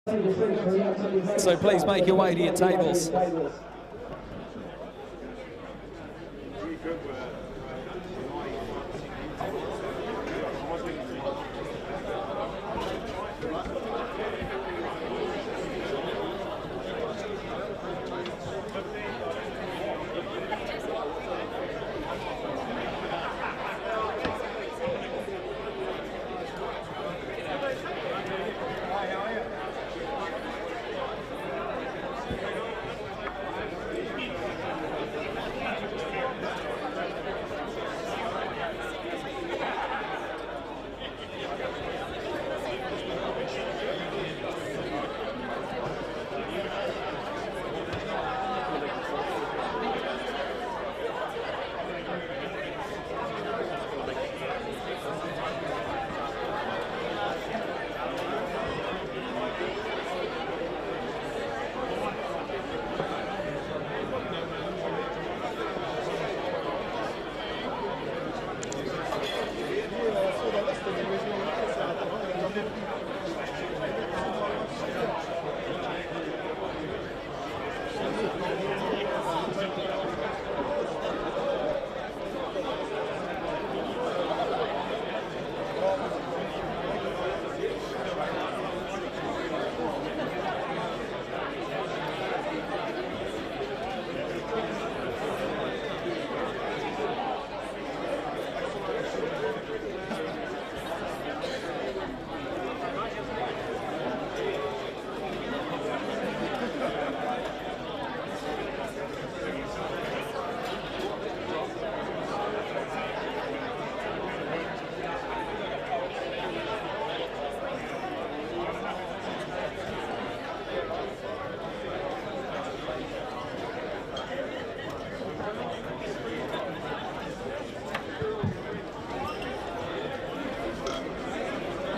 So please make your way to your tables.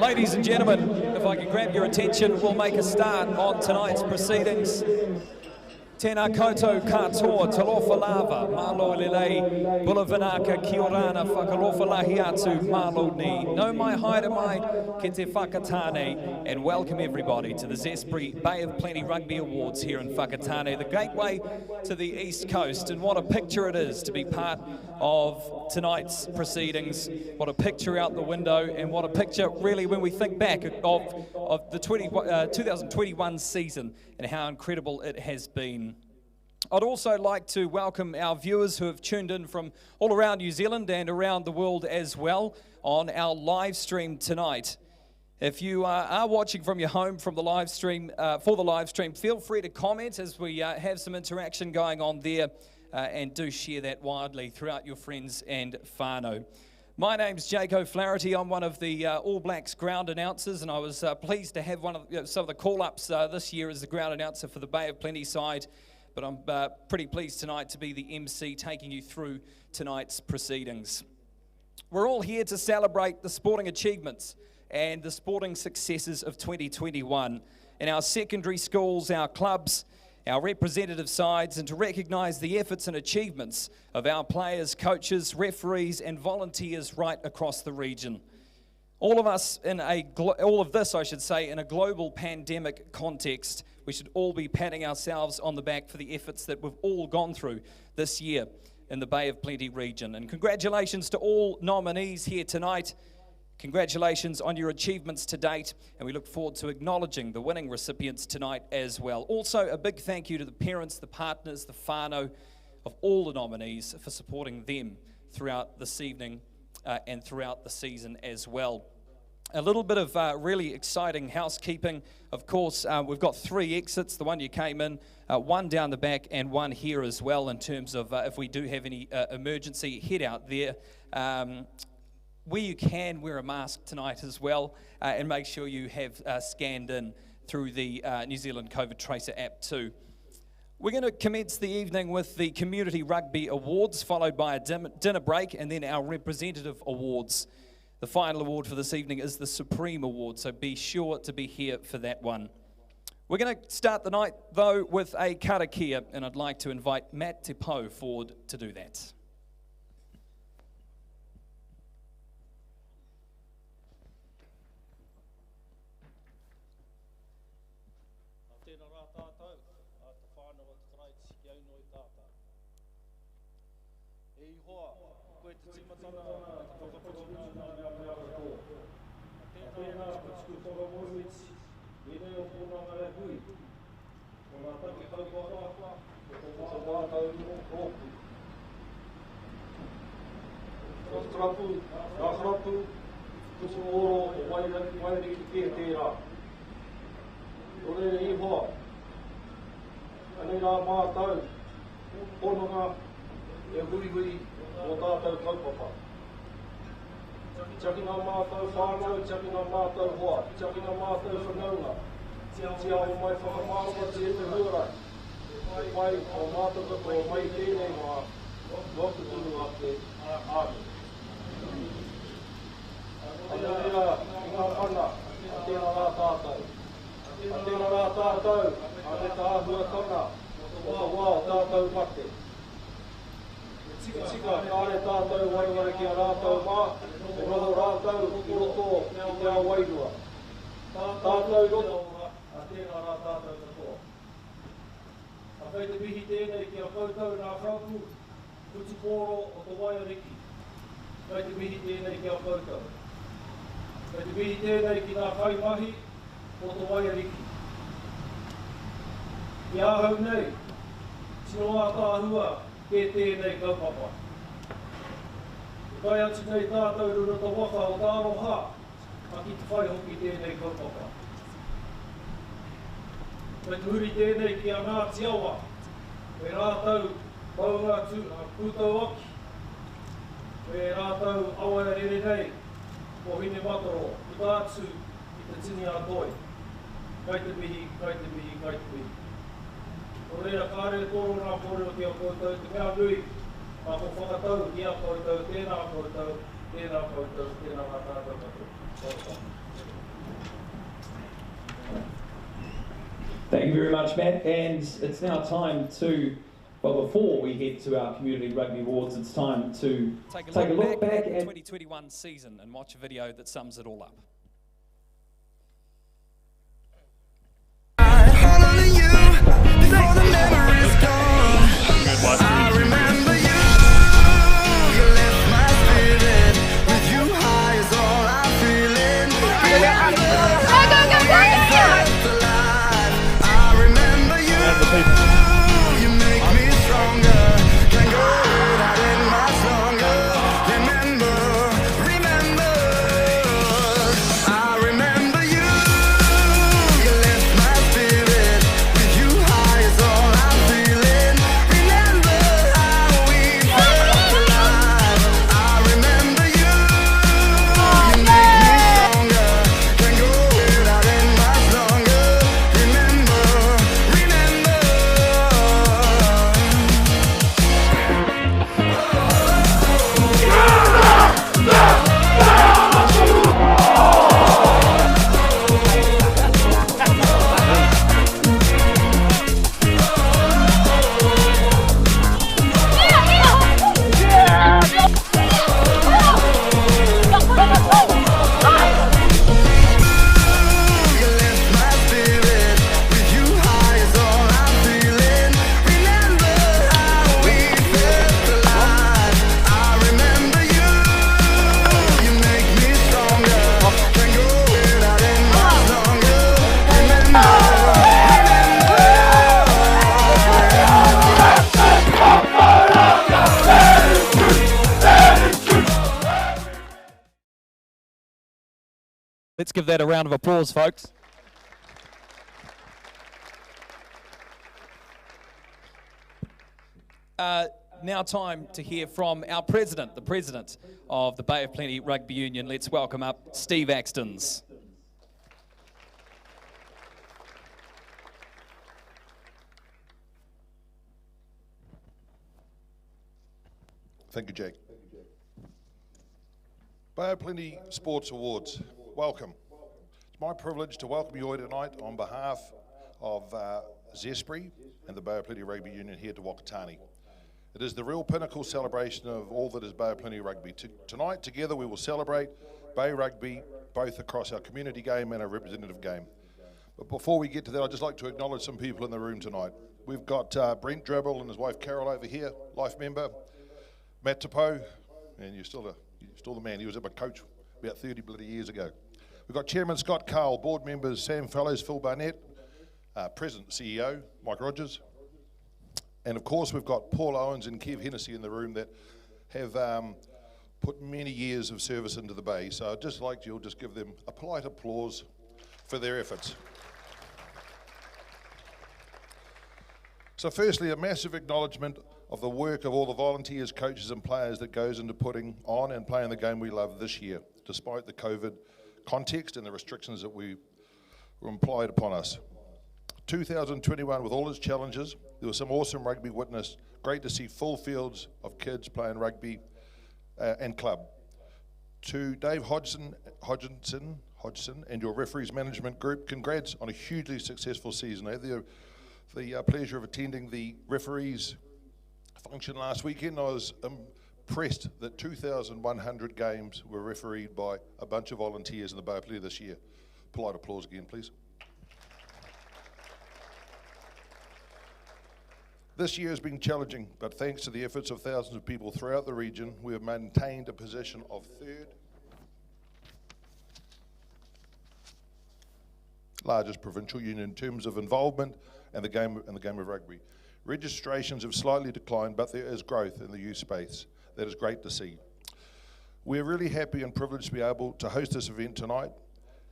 Ladies and gentlemen, if I can grab your attention, we'll make a start on tonight's proceedings. Tēnā koutou katoa, talofa lava, malo lelei, bulavanaka, kiorana, whakalofalahi atu, malo ni. No mai haere mai, ke te whakatane, and welcome everybody to the Zespri Bay of Plenty Rugby Awards here in Whakatane, the gateway to the East Coast. And what a picture it is to be part of tonight's proceedings. What a picture out the window, and what a picture really when we think back of the 2021 season and how incredible it has been. I'd also like to welcome our viewers who have tuned in from all around New Zealand and around the world as well on our live stream tonight. If you are watching from your home from the live stream, feel free to comment as we have some interaction going on there, and do share that widely throughout your friends and whānau. My name's Gecko. I'm one of the All Blacks ground announcers, and I was pleased to have some of the call-ups this year as the ground announcer for the Bay of Plenty side. But I'm pretty pleased tonight to be the MC taking you through tonight's proceedings. We're all here to celebrate the sporting achievements and the sporting successes of 2021 in our secondary schools, our clubs, our representative sides, and to recognise the efforts and achievements of our players, coaches, referees and volunteers right across the region. All of this, in a global pandemic context. We should all be patting ourselves on the back for the efforts that we've all gone through this year in the Bay of Plenty region. And congratulations to all nominees here tonight. Congratulations on your achievements to date, and we look forward to acknowledging the winning recipients tonight as well. Also, a big thank you to the parents, the partners, the whānau of all the nominees for supporting them throughout this evening and throughout the season as well. A little bit of really exciting housekeeping. Of course, we've got 3 exits, the one you came in, one down the back and one here as well in terms of if we do have any emergency, head out there. Where you can, wear a mask tonight as well, and make sure you have scanned in through the New Zealand COVID Tracer app too. We're going to commence the evening with the Community Rugby Awards, followed by a dinner break, and then our Representative Awards. The final award for this evening is the Supreme Award, so be sure to be here for that one. We're going to start the night, though, with a karakia, and I'd like to invite Matt Te Pou forward to do that. Thank you very much, Matt. And it's now time to, well, before we head to our Community Rugby Awards, it's time to take a look back at the 2021 season and watch a video that sums it all up. Let's give that a round of applause, folks. Now time to hear from our president, the president of the Bay of Plenty Rugby Union. Let's welcome up Steve Axtons. Thank you, Jake. Bay of Plenty Sports Awards, welcome. It's my privilege to welcome you all tonight on behalf of Zespri and the Bay of Plenty Rugby Union here to Wakatani. It is the real pinnacle celebration of all that is Bay of Plenty Rugby. Tonight, together, we will celebrate Bay Rugby, both across our community game and our representative game. But before we get to that, I'd just like to acknowledge some people in the room tonight. We've got Brent Dribble and his wife Carol over here, life member. Matt Tapo, and you're still the man. He was my coach about 30 bloody years ago. We've got Chairman Scott Carl, board members Sam Fellows, Phil Barnett, President CEO Mike Rogers, and of course we've got Paul Owens and Kev Hennessy in the room that have put many years of service into the Bay. So I'd just like you'll just give them a polite applause for their efforts. So firstly, a massive acknowledgement of the work of all the volunteers, coaches and players that goes into putting on and playing the game we love this year, despite the COVID context and the restrictions that were implied upon us. 2021, with all its challenges, there was some awesome rugby witnessed. Great to see full fields of kids playing rugby and club. To Dave Hodgson and your referees management group, congrats on a hugely successful season. I had the pleasure of attending the referees function last weekend. I was impressed that 2,100 games were refereed by a bunch of volunteers in the Bay of Plenty this year. Polite applause again, please. This year has been challenging, but thanks to the efforts of thousands of people throughout the region, we have maintained a position of third largest provincial union in terms of involvement in the game of rugby. Registrations have slightly declined, but there is growth in the youth space. That is great to see. We're really happy and privileged to be able to host this event tonight,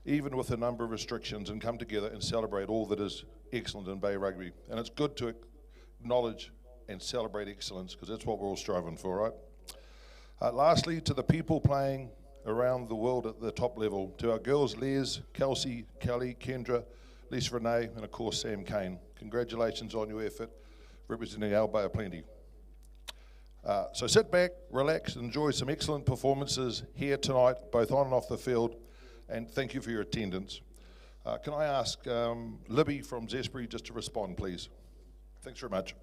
even with a number of restrictions, and come together and celebrate all that is excellent in Bay Rugby. And it's good to acknowledge and celebrate excellence, because that's what we're all striving for, right? Lastly, to the people playing around the world at the top level, to our girls, Les, Kelsey, Kelly, Kendra, Lisa Renee, and of course Sam Kane. Congratulations on your effort representing our Bay of Plenty. So sit back, relax, enjoy some excellent performances here tonight, both on and off the field, and thank you for your attendance. Can I ask Libby from Zespri just to respond, please? Thanks very much.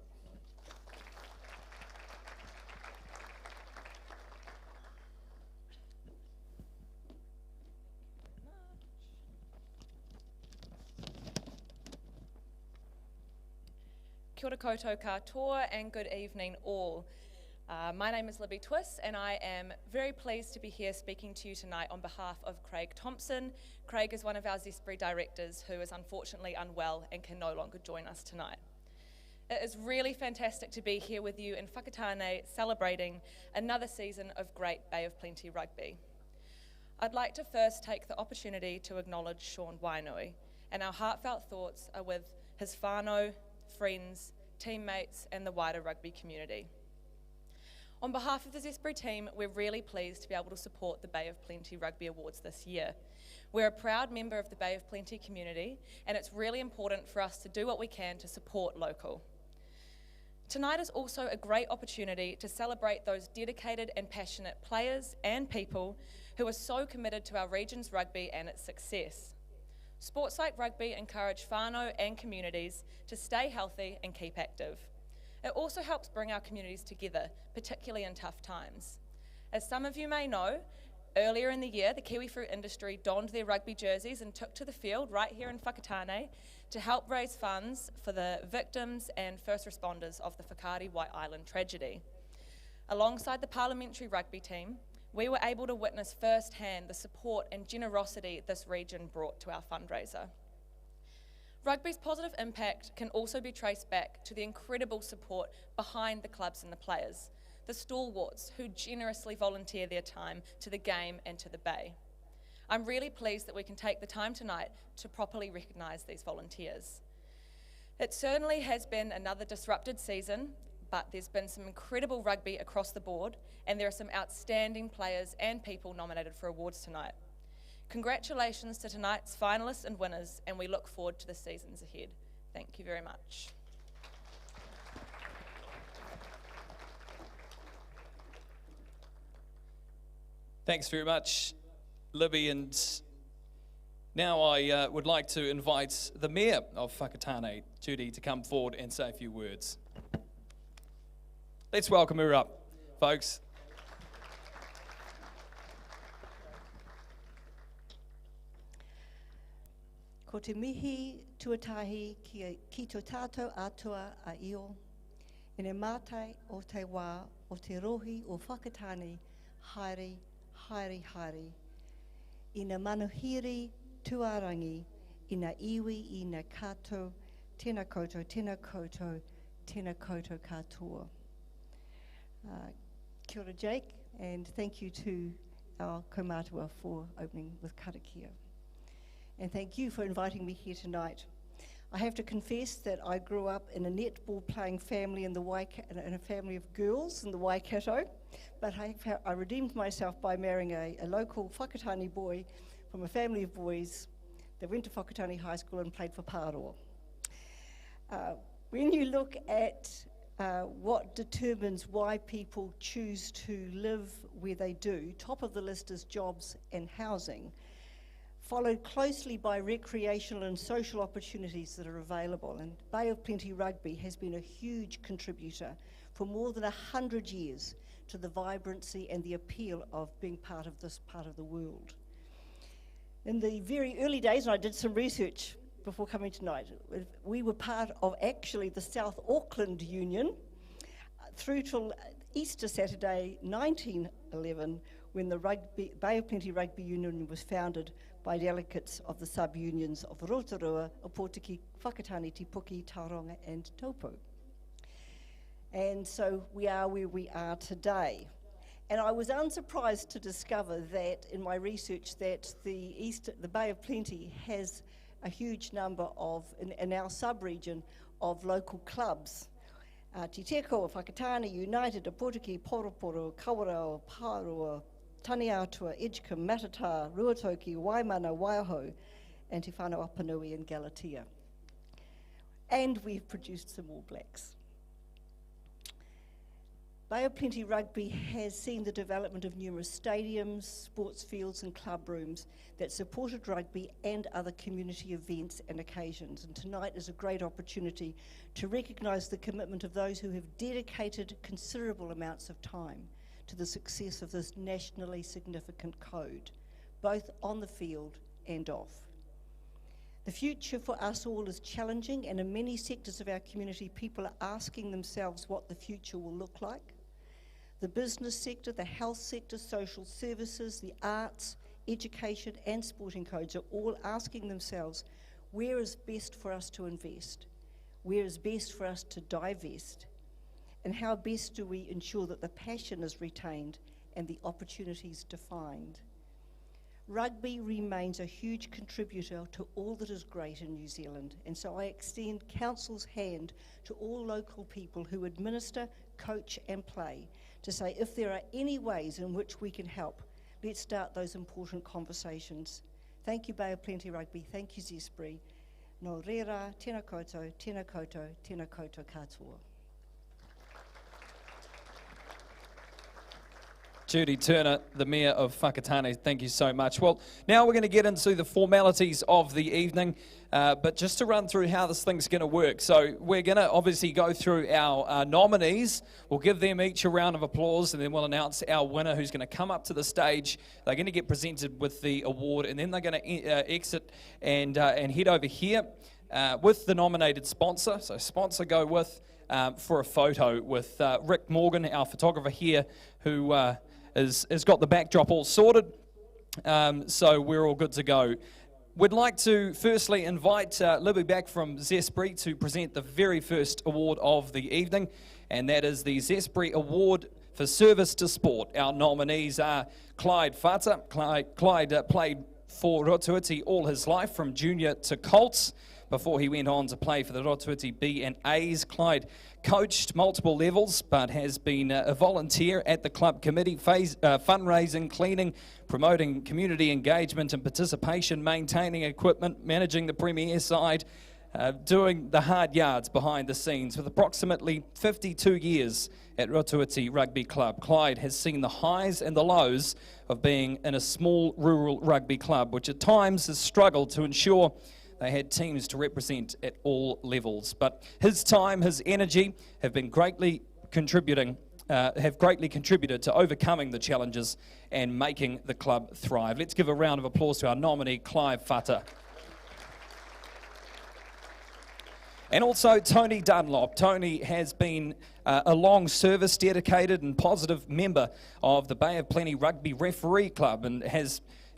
Kia ora koutou katoa and good evening all. My name is Libby Twiss and I am very pleased to be here speaking to you tonight on behalf of Craig Thompson. Craig is one of our Zespri directors who is unfortunately unwell and can no longer join us tonight. It is really fantastic to be here with you in Whakatane celebrating another season of great Bay of Plenty rugby. I'd like to first take the opportunity to acknowledge Sean Wainui, and our heartfelt thoughts are with his whānau, friends, teammates and the wider rugby community. On behalf of the Zespri team, we're really pleased to be able to support the Bay of Plenty Rugby Awards this year. We're a proud member of the Bay of Plenty community and it's really important for us to do what we can to support local. Tonight is also a great opportunity to celebrate those dedicated and passionate players and people who are so committed to our region's rugby and its success. Sports like rugby encourage whānau and communities to stay healthy and keep active. It also helps bring our communities together, particularly in tough times. As some of you may know, earlier in the year, the kiwi fruit industry donned their rugby jerseys and took to the field right here in Whakatane to help raise funds for the victims and first responders of the Whakaari White Island tragedy. Alongside the parliamentary rugby team, we were able to witness firsthand the support and generosity this region brought to our fundraiser. Rugby's positive impact can also be traced back to the incredible support behind the clubs and the players, the stalwarts who generously volunteer their time to the game and to the Bay. I'm really pleased that we can take the time tonight to properly recognise these volunteers. It certainly has been another disrupted season, but there's been some incredible rugby across the board and there are some outstanding players and people nominated for awards tonight. Congratulations to tonight's finalists and winners and we look forward to the seasons ahead. Thank you very much. Thanks very much, Libby, and now I would like to invite the Mayor of Whakatane, Judy, to come forward and say a few words. Let's welcome her up, folks. Ko te mihi tuatahi ki tō tātou atua a io, e ne mātai o te wā o te rohi o Whakatane haere, haere, haere. Ina manuhiri tuarangi, ina iwi, ina kato, tēnā koutou, tēnā koutou, tēnā koutou katoa. Kia ora, Jake, and thank you to our kaumātua for opening with karakia. And thank you for inviting me here tonight. I have to confess that I grew up in a netball playing family in a family of girls in the Waikato, but I redeemed myself by marrying a local Whakatane boy from a family of boys that went to Whakatane High School and played for Pāroa. When you look at what determines why people choose to live where they do, top of the list is jobs and housing, followed closely by recreational and social opportunities that are available. And Bay of Plenty Rugby has been a huge contributor for more than 100 years to the vibrancy and the appeal of being part of this part of the world. In the very early days, and I did some research before coming tonight, we were part of actually the South Auckland Union through till Easter Saturday 1911, when the Bay of Plenty Rugby Union was founded by delegates of the sub-unions of Rotorua, Opotiki, Whakatane, Te Puke, Tauranga and Taupo. And so we are where we are today. And I was unsurprised to discover that in my research that the Bay of Plenty has a huge number of, in our sub-region, of local clubs. Te Teko, Whakatane, United, Opotiki, Poroporo, Kawarau, Pāroa, Taniatua, Edgecombe, Matata, Ruatoki, Waimana, Waiho, and Te Whanau Apanui and Galatea. And we've produced some All Blacks. Bay of Plenty Rugby has seen the development of numerous stadiums, sports fields and club rooms that supported rugby and other community events and occasions. And tonight is a great opportunity to recognise the commitment of those who have dedicated considerable amounts of time to the success of this nationally significant code, both on the field and off. The future for us all is challenging, and in many sectors of our community, people are asking themselves what the future will look like. The business sector, the health sector, social services, the arts, education and sporting codes are all asking themselves, where is best for us to invest? Where is best for us to divest? And how best do we ensure that the passion is retained and the opportunities defined? Rugby remains a huge contributor to all that is great in New Zealand, and so I extend Council's hand to all local people who administer, coach and play to say if there are any ways in which we can help, let's start those important conversations. Thank you, Bay of Plenty Rugby. Thank you, Zespri. No reira, tēnā koutou, tēnā koutou, tēnā koutou katoa. Judy Turner, the Mayor of Whakatane, thank you so much. Well, now we're going to get into the formalities of the evening, but just to run through how this thing's going to work. So we're going to obviously go through our nominees. We'll give them each a round of applause, and then we'll announce our winner who's going to come up to the stage. They're going to get presented with the award, and then they're going to exit and head over here with the nominated sponsor. So sponsor go with for a photo with Rick Morgan, our photographer here, who has got the backdrop all sorted, so we're all good to go. We'd like to firstly invite Libby back from Zespri to present the very first award of the evening, and that is the Zespri Award for Service to Sport. Our nominees are Clyde Fata. Clyde played for Rotuiti all his life, from junior to Colts, before he went on to play for the Rotuiti B and A's. Clyde coached multiple levels, but has been a volunteer at the club committee, fundraising, cleaning, promoting community engagement and participation, maintaining equipment, managing the premier side, doing the hard yards behind the scenes. With approximately 52 years at Rotuiti Rugby Club, Clyde has seen the highs and the lows of being in a small rural rugby club, which at times has struggled to ensure they had teams to represent at all levels. But his time, his energy have greatly contributed to overcoming the challenges and making the club thrive. Let's give a round of applause to our nominee, Clive Fata. And also Tony Dunlop. Tony has been a long service, dedicated and positive member of the Bay of Plenty Rugby Referee Club, and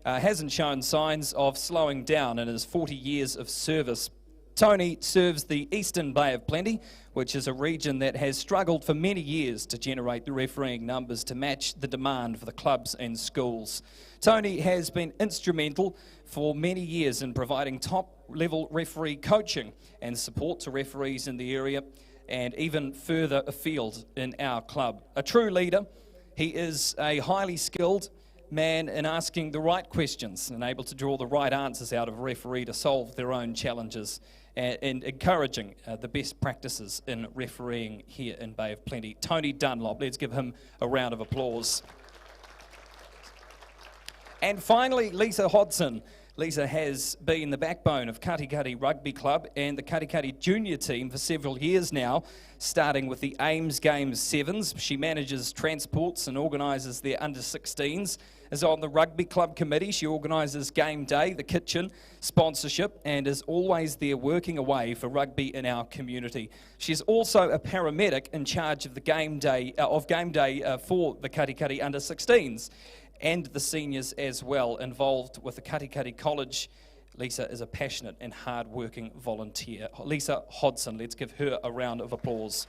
hasn't shown signs of slowing down in his 40 years of service. Tony serves the Eastern Bay of Plenty, which is a region that has struggled for many years to generate the refereeing numbers to match the demand for the clubs and schools. Tony has been instrumental for many years in providing top-level referee coaching and support to referees in the area and even further afield in our club. A true leader, he is a highly skilled man in asking the right questions and able to draw the right answers out of a referee to solve their own challenges and encouraging the best practices in refereeing here in Bay of Plenty. Tony Dunlop, let's give him a round of applause. And finally, Lisa Hodson. Lisa has been the backbone of Katikati Rugby Club and the Katikati junior team for several years now, starting with the Ames Games Sevens. She manages transports and organises their under-16s. Is on the rugby club committee. She organises game day, the kitchen, sponsorship, and is always there working away for rugby in our community. She's also a paramedic in charge of the game day for the Katikati under-16s. And the seniors as well, involved with the Katikati College. Lisa is a passionate and hard-working volunteer. Lisa Hodson, let's give her a round of applause.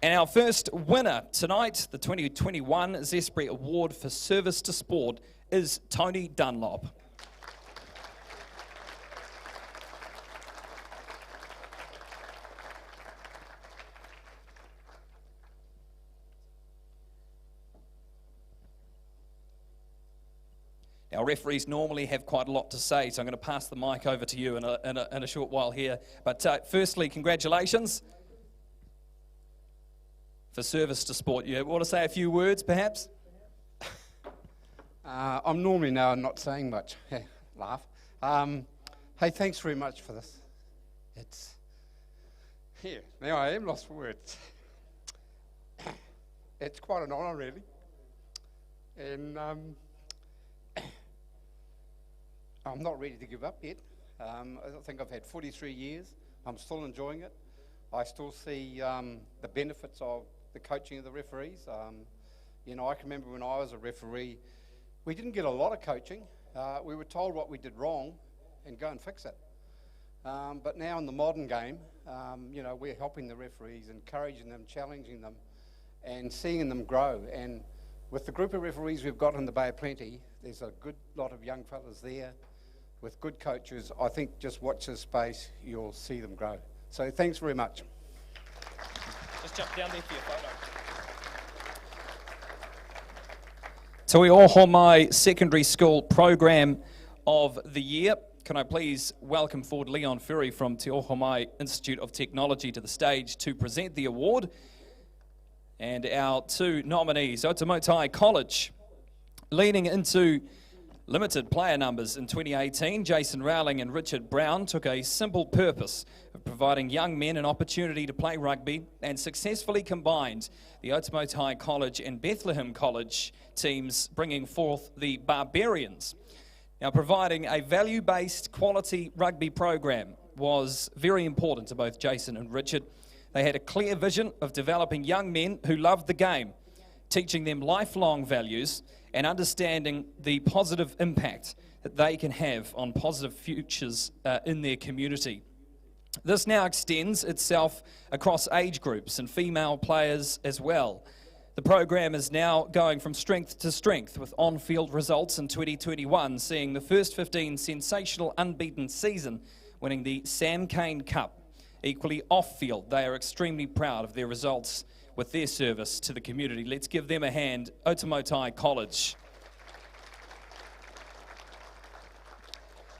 And our first winner tonight, the 2021 Zespri Award for Service to Sport, is Tony Dunlop. Now, referees normally have quite a lot to say, so I'm going to pass the mic over to you in a short while here. But firstly, congratulations for service to sport. You want to say a few words, perhaps? I'm normally now not saying much. Laugh. Hey, thanks very much for this. Now I am lost for words. It's quite an honour, really. And I'm not ready to give up yet. I think I've had 43 years. I'm still enjoying it. I still see the benefits of the coaching of the referees. You know, I can remember when I was a referee, we didn't get a lot of coaching. We were told what we did wrong and go and fix it. But now in the modern game, you know, we're helping the referees, encouraging them, challenging them, and seeing them grow. And with the group of referees we've got in the Bay of Plenty, there's a good lot of young fellas there with good coaches. I think just watch this space, you'll see them grow. So thanks very much. Just jump down there for your photo. Te Ohomai Secondary School Program of the Year. Can I please welcome forward Leon Ferry from Te Ohomai Institute of Technology to the stage to present the award. And our two nominees, Otamotai College, leaning into limited player numbers in 2018, Jason Rowling and Richard Brown took a simple purpose of providing young men an opportunity to play rugby and successfully combined the Otamotai College and Bethlehem College teams, bringing forth the Barbarians. Now, providing a value-based quality rugby program was very important to both Jason and Richard. They had a clear vision of developing young men who loved the game, teaching them lifelong values and understanding the positive impact that they can have on positive futures in their community. This now extends itself across age groups and female players as well. The program is now going from strength to strength, with on-field results in 2021 seeing the first 15 sensational unbeaten season, winning the Sam Cane Cup. Equally off-field, they are extremely proud of their results with their service to the community. Let's give them a hand, Otamotai College.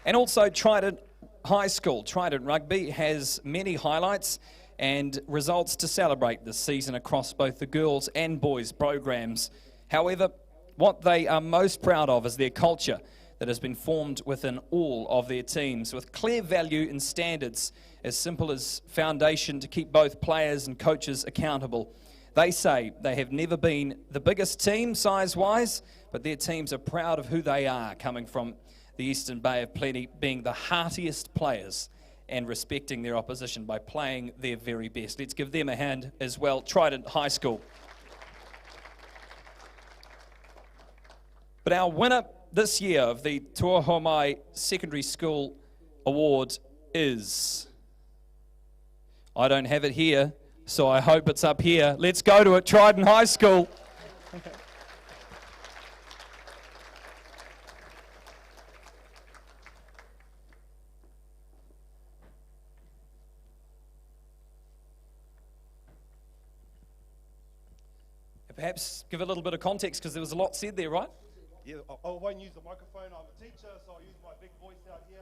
And also Trident High School. Trident Rugby has many highlights and results to celebrate this season across both the girls and boys programs. However, what they are most proud of is their culture that has been formed within all of their teams, with clear value and standards as simple as foundation to keep both players and coaches accountable. They say they have never been the biggest team size-wise, but their teams are proud of who they are, coming from the Eastern Bay of Plenty being the heartiest players and respecting their opposition by playing their very best. Let's give them a hand as well. Trident High School. But our winner this year of the Tuahomai Secondary School Award is... I don't have it here, so I hope it's up here. Let's go to it, Trident High School. Perhaps give a little bit of context, because there was a lot said there, right? Yeah, I won't use the microphone. I'm a teacher, so I use my big voice out here.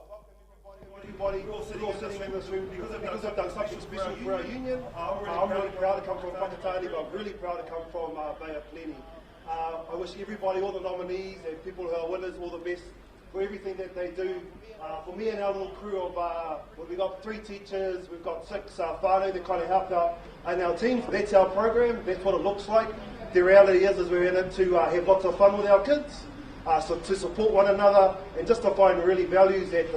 Welcome everybody all sitting in this room because I've done something special for our union. I'm really proud to come from Whakatane, but I'm really proud to come from Bay of Plenty. I wish everybody, all the nominees and people who are winners, all the best for everything that they do. For me and our little crew of, well, we've got 3 teachers, we've got 6 whānau that kind of help out in our team. That's our program, that's what it looks like. The reality is we're in it to have lots of fun with our kids, so to support one another, and just to find really values that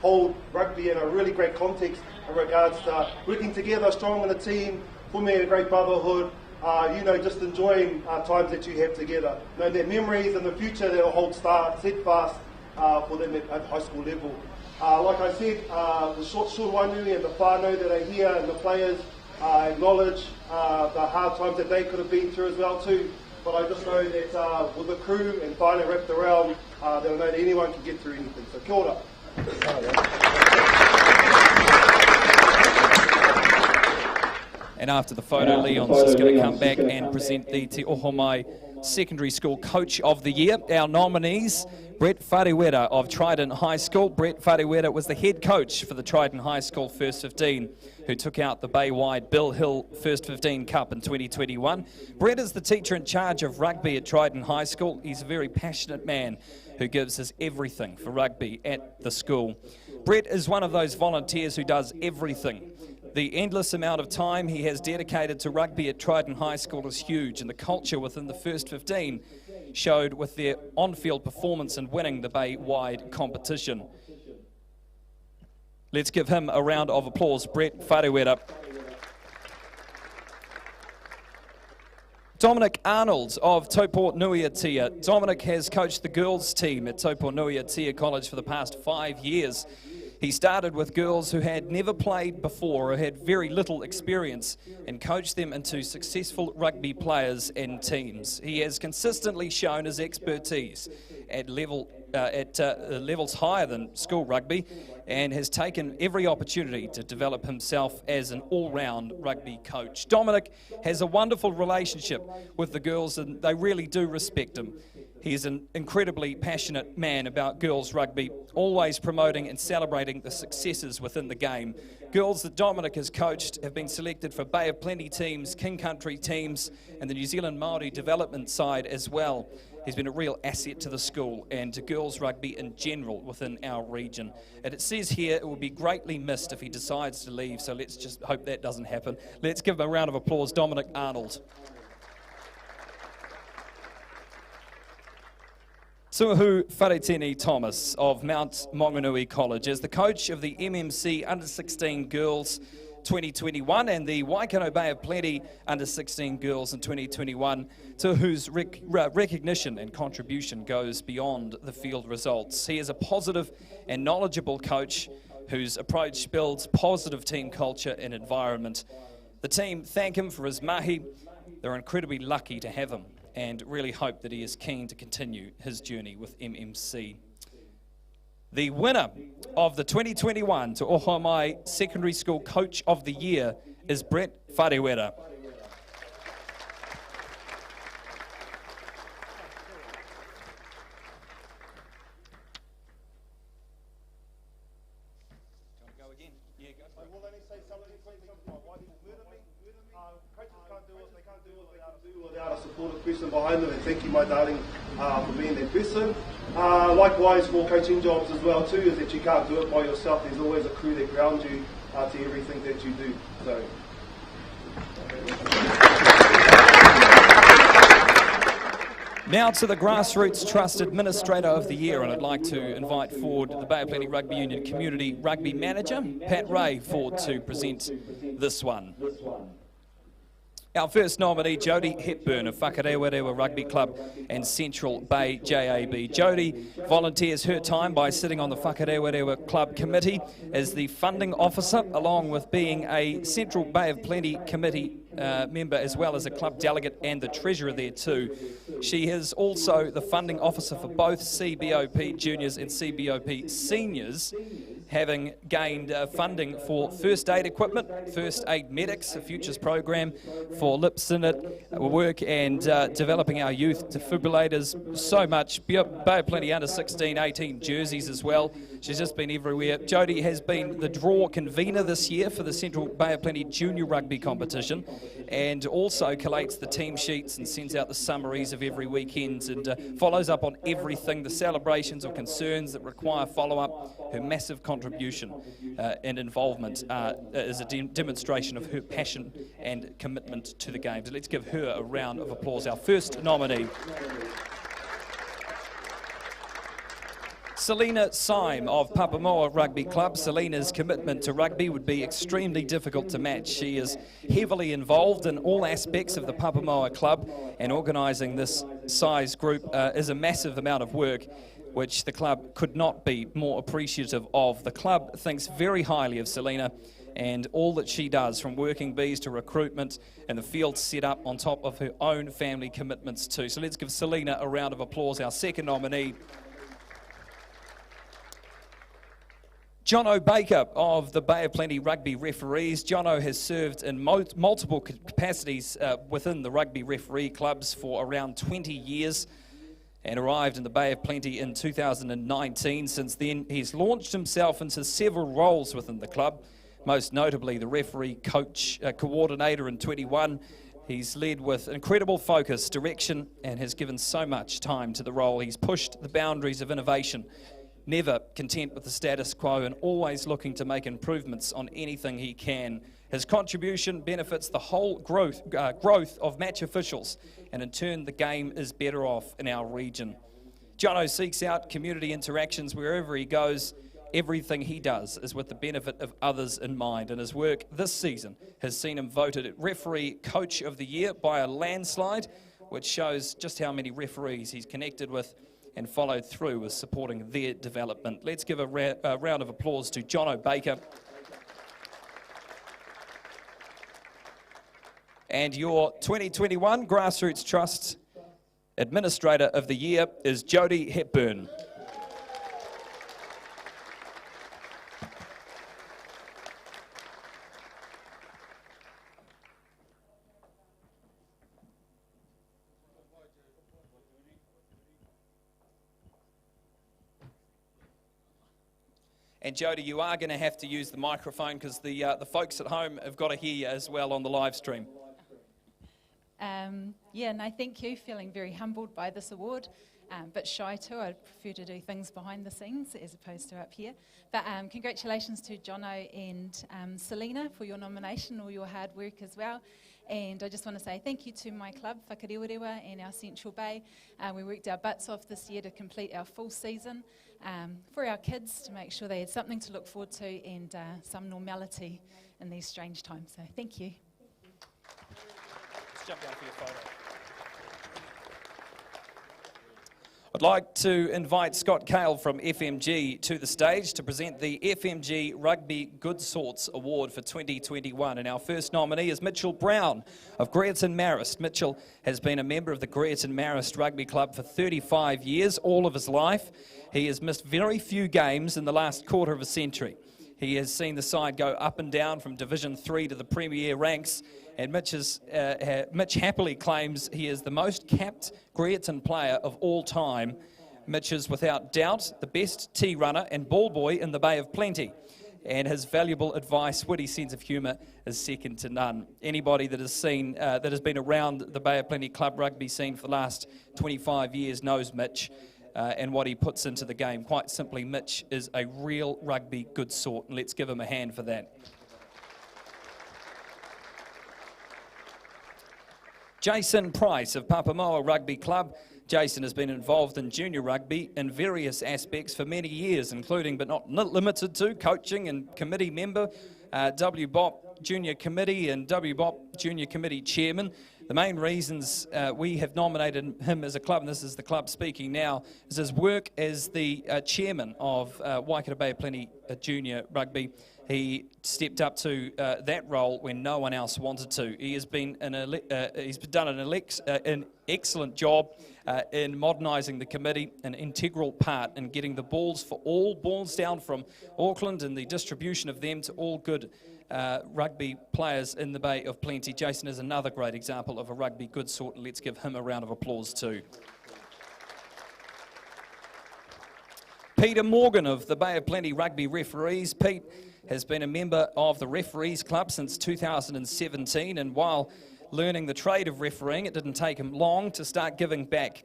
hold rugby in a really great context in regards to working together, strong in a team, forming a great brotherhood, just enjoying times that you have together. That memories in the future that will hold steadfast for them at high school level. Like I said, the short Wainui and the whānau that are here and the players acknowledge the hard times that they could have been through as well too. But I just know that with the crew and whānau wrapped around, they'll know that anyone can get through anything. So kia ora. And after the photo, Leon's just going to come back and present the Te Ohomai Secondary School Coach of the Year. Our nominees: Brett Wharewera of Trident High School. Brett Wharewera was the head coach for the Trident High School First 15, who took out the Bay-wide Bill Hill First 15 Cup in 2021. Brett is the teacher in charge of rugby at Trident High School. He's a very passionate man who gives his everything for rugby at the school. Brett is one of those volunteers who does everything. The endless amount of time he has dedicated to rugby at Trident High School is huge, and the culture within the First 15 showed with their on-field performance in winning the Bay-wide competition. Let's give him a round of applause, Brett Wharewera. Dominic Arnold of Taupo Nui Atia. Dominic has coached the girls team at Taupo Nui Atia College for the past 5 years. He started with girls who had never played before or had very little experience and coached them into successful rugby players and teams. He has consistently shown his expertise at levels higher than school rugby and has taken every opportunity to develop himself as an all-round rugby coach. Dominic has a wonderful relationship with the girls, and they really do respect him. He is an incredibly passionate man about girls rugby, always promoting and celebrating the successes within the game. Girls that Dominic has coached have been selected for Bay of Plenty teams, King Country teams, and the New Zealand Māori development side as well. He's been a real asset to the school and to girls rugby in general within our region. And it says here it will be greatly missed if he decides to leave, so let's just hope that doesn't happen. Let's give him a round of applause, Dominic Arnold. Tuahu Wharetini Thomas of Mount Maunganui College is the coach of the MMC Under-16 Girls 2021 and the Waikato Bay of Plenty Under-16 Girls in 2021, Tuahu's recognition and contribution goes beyond the field results. He is a positive and knowledgeable coach whose approach builds positive team culture and environment. The team thank him for his mahi. They're incredibly lucky to have him and really hope that he is keen to continue his journey with MMC. The winner of the 2021 Te Ohomai Secondary School Coach of the Year is Brett Wharewera. Without a supportive person behind them, and thank you, my darling, for being that person. Likewise for coaching jobs as well too, is that you can't do it by yourself. There's always a crew that grounds you to everything that you do. So. Now to the Grassroots Trust Administrator of the Year, and I'd like to invite forward the Bay of Plenty Rugby Union Community Rugby Manager, Pat Ray, forward to present this one. Our first nominee, Jodie Hepburn of Whakarewarewa Rugby Club and Central Bay JAB. Jodie volunteers her time by sitting on the Whakarewarewa Club Committee as the funding officer, along with being a Central Bay of Plenty Committee member, as well as a club delegate and the treasurer there too. She is also the funding officer for both CBOP juniors and CBOP seniors, having gained funding for first aid equipment, first aid medics, a futures program for lip-synod work, and developing our youth defibrillators. So much. Bay of Plenty under 16, 18 jerseys as well. She's just been everywhere. Jodie has been the draw convener this year for the Central Bay of Plenty junior rugby competition, and also collates the team sheets and sends out the summaries of every weekend, and follows up on everything, the celebrations or concerns that require follow-up. Her massive contribution and involvement is a demonstration of her passion and commitment to the games. Let's give her a round of applause, our first nominee. Selina Syme of Papamoa Rugby Club. Selina's commitment to rugby would be extremely difficult to match. She is heavily involved in all aspects of the Papamoa Club, and organising this size group is a massive amount of work, which the club could not be more appreciative of. The club thinks very highly of Selina and all that she does, from working bees to recruitment and the field set up on top of her own family commitments too. So let's give Selina a round of applause, our second nominee. Jono Baker of the Bay of Plenty Rugby Referees. Jono has served in multiple capacities within the rugby referee clubs for around 20 years and arrived in the Bay of Plenty in 2019. Since then, he's launched himself into several roles within the club, most notably the referee coach coordinator in 21. He's led with incredible focus, direction, and has given so much time to the role. He's pushed the boundaries of innovation, never content with the status quo, and always looking to make improvements on anything he can. His contribution benefits the whole growth of match officials, and in turn the game is better off in our region. Jono seeks out community interactions wherever he goes. Everything he does is with the benefit of others in mind, and his work this season has seen him voted Referee Coach of the Year by a landslide, which shows just how many referees he's connected with and followed through with supporting their development. Let's give a round of applause to Jono Baker. And your 2021 Grassroots Trust Administrator of the Year is Jodie Hepburn. And Jodie, you are going to have to use the microphone because the folks at home have got to hear you as well on the live stream. Yeah, no, thank you. Feeling very humbled by this award, but shy too. I prefer to do things behind the scenes as opposed to up here. But congratulations to Jono and Selina for your nomination, all your hard work as well. And I just want to say thank you to my club, Whakarewarewa, and our Central Bay. We worked our butts off this year to complete our full season for our kids, to make sure they had something to look forward to and some normality in these strange times. So thank you. Let's jump down for your photo. I'd like to invite Scott Cale from FMG to the stage to present the FMG Rugby Good Sorts Award for 2021. And our first nominee is Mitchell Brown of Greaton Marist. Mitchell has been a member of the Greaton Marist Rugby Club for 35 years, all of his life. He has missed very few games in the last quarter of a century. He has seen the side go up and down from Division 3 to the Premier ranks, and Mitch happily claims he is the most capped Greaton player of all time. Mitch is without doubt the best tee runner and ball boy in the Bay of Plenty, and his valuable advice, witty sense of humour is second to none. Anybody that has been around the Bay of Plenty club rugby scene for the last 25 years knows Mitch and what he puts into the game. Quite simply, Mitch is a real rugby good sort, and let's give him a hand for that. Jason Price of Papamoa Rugby Club. Jason has been involved in junior rugby in various aspects for many years, including but not limited to coaching and committee member, WBOP Junior Committee and WBOP Junior Committee Chairman. The main reasons we have nominated him as a club, and this is the club speaking now, is his work as the chairman of Waikato Bay of Plenty Junior Rugby. He stepped up to that role when no one else wanted to. He has been he's done an excellent job in modernising the committee, an integral part in getting the balls for all balls down from Auckland and the distribution of them to all good rugby players in the Bay of Plenty. Jason is another great example of a rugby good sort, and let's give him a round of applause too. Peter Morgan of the Bay of Plenty Rugby Referees. Pete has been a member of the Referees Club since 2017, and while learning the trade of refereeing, it didn't take him long to start giving back.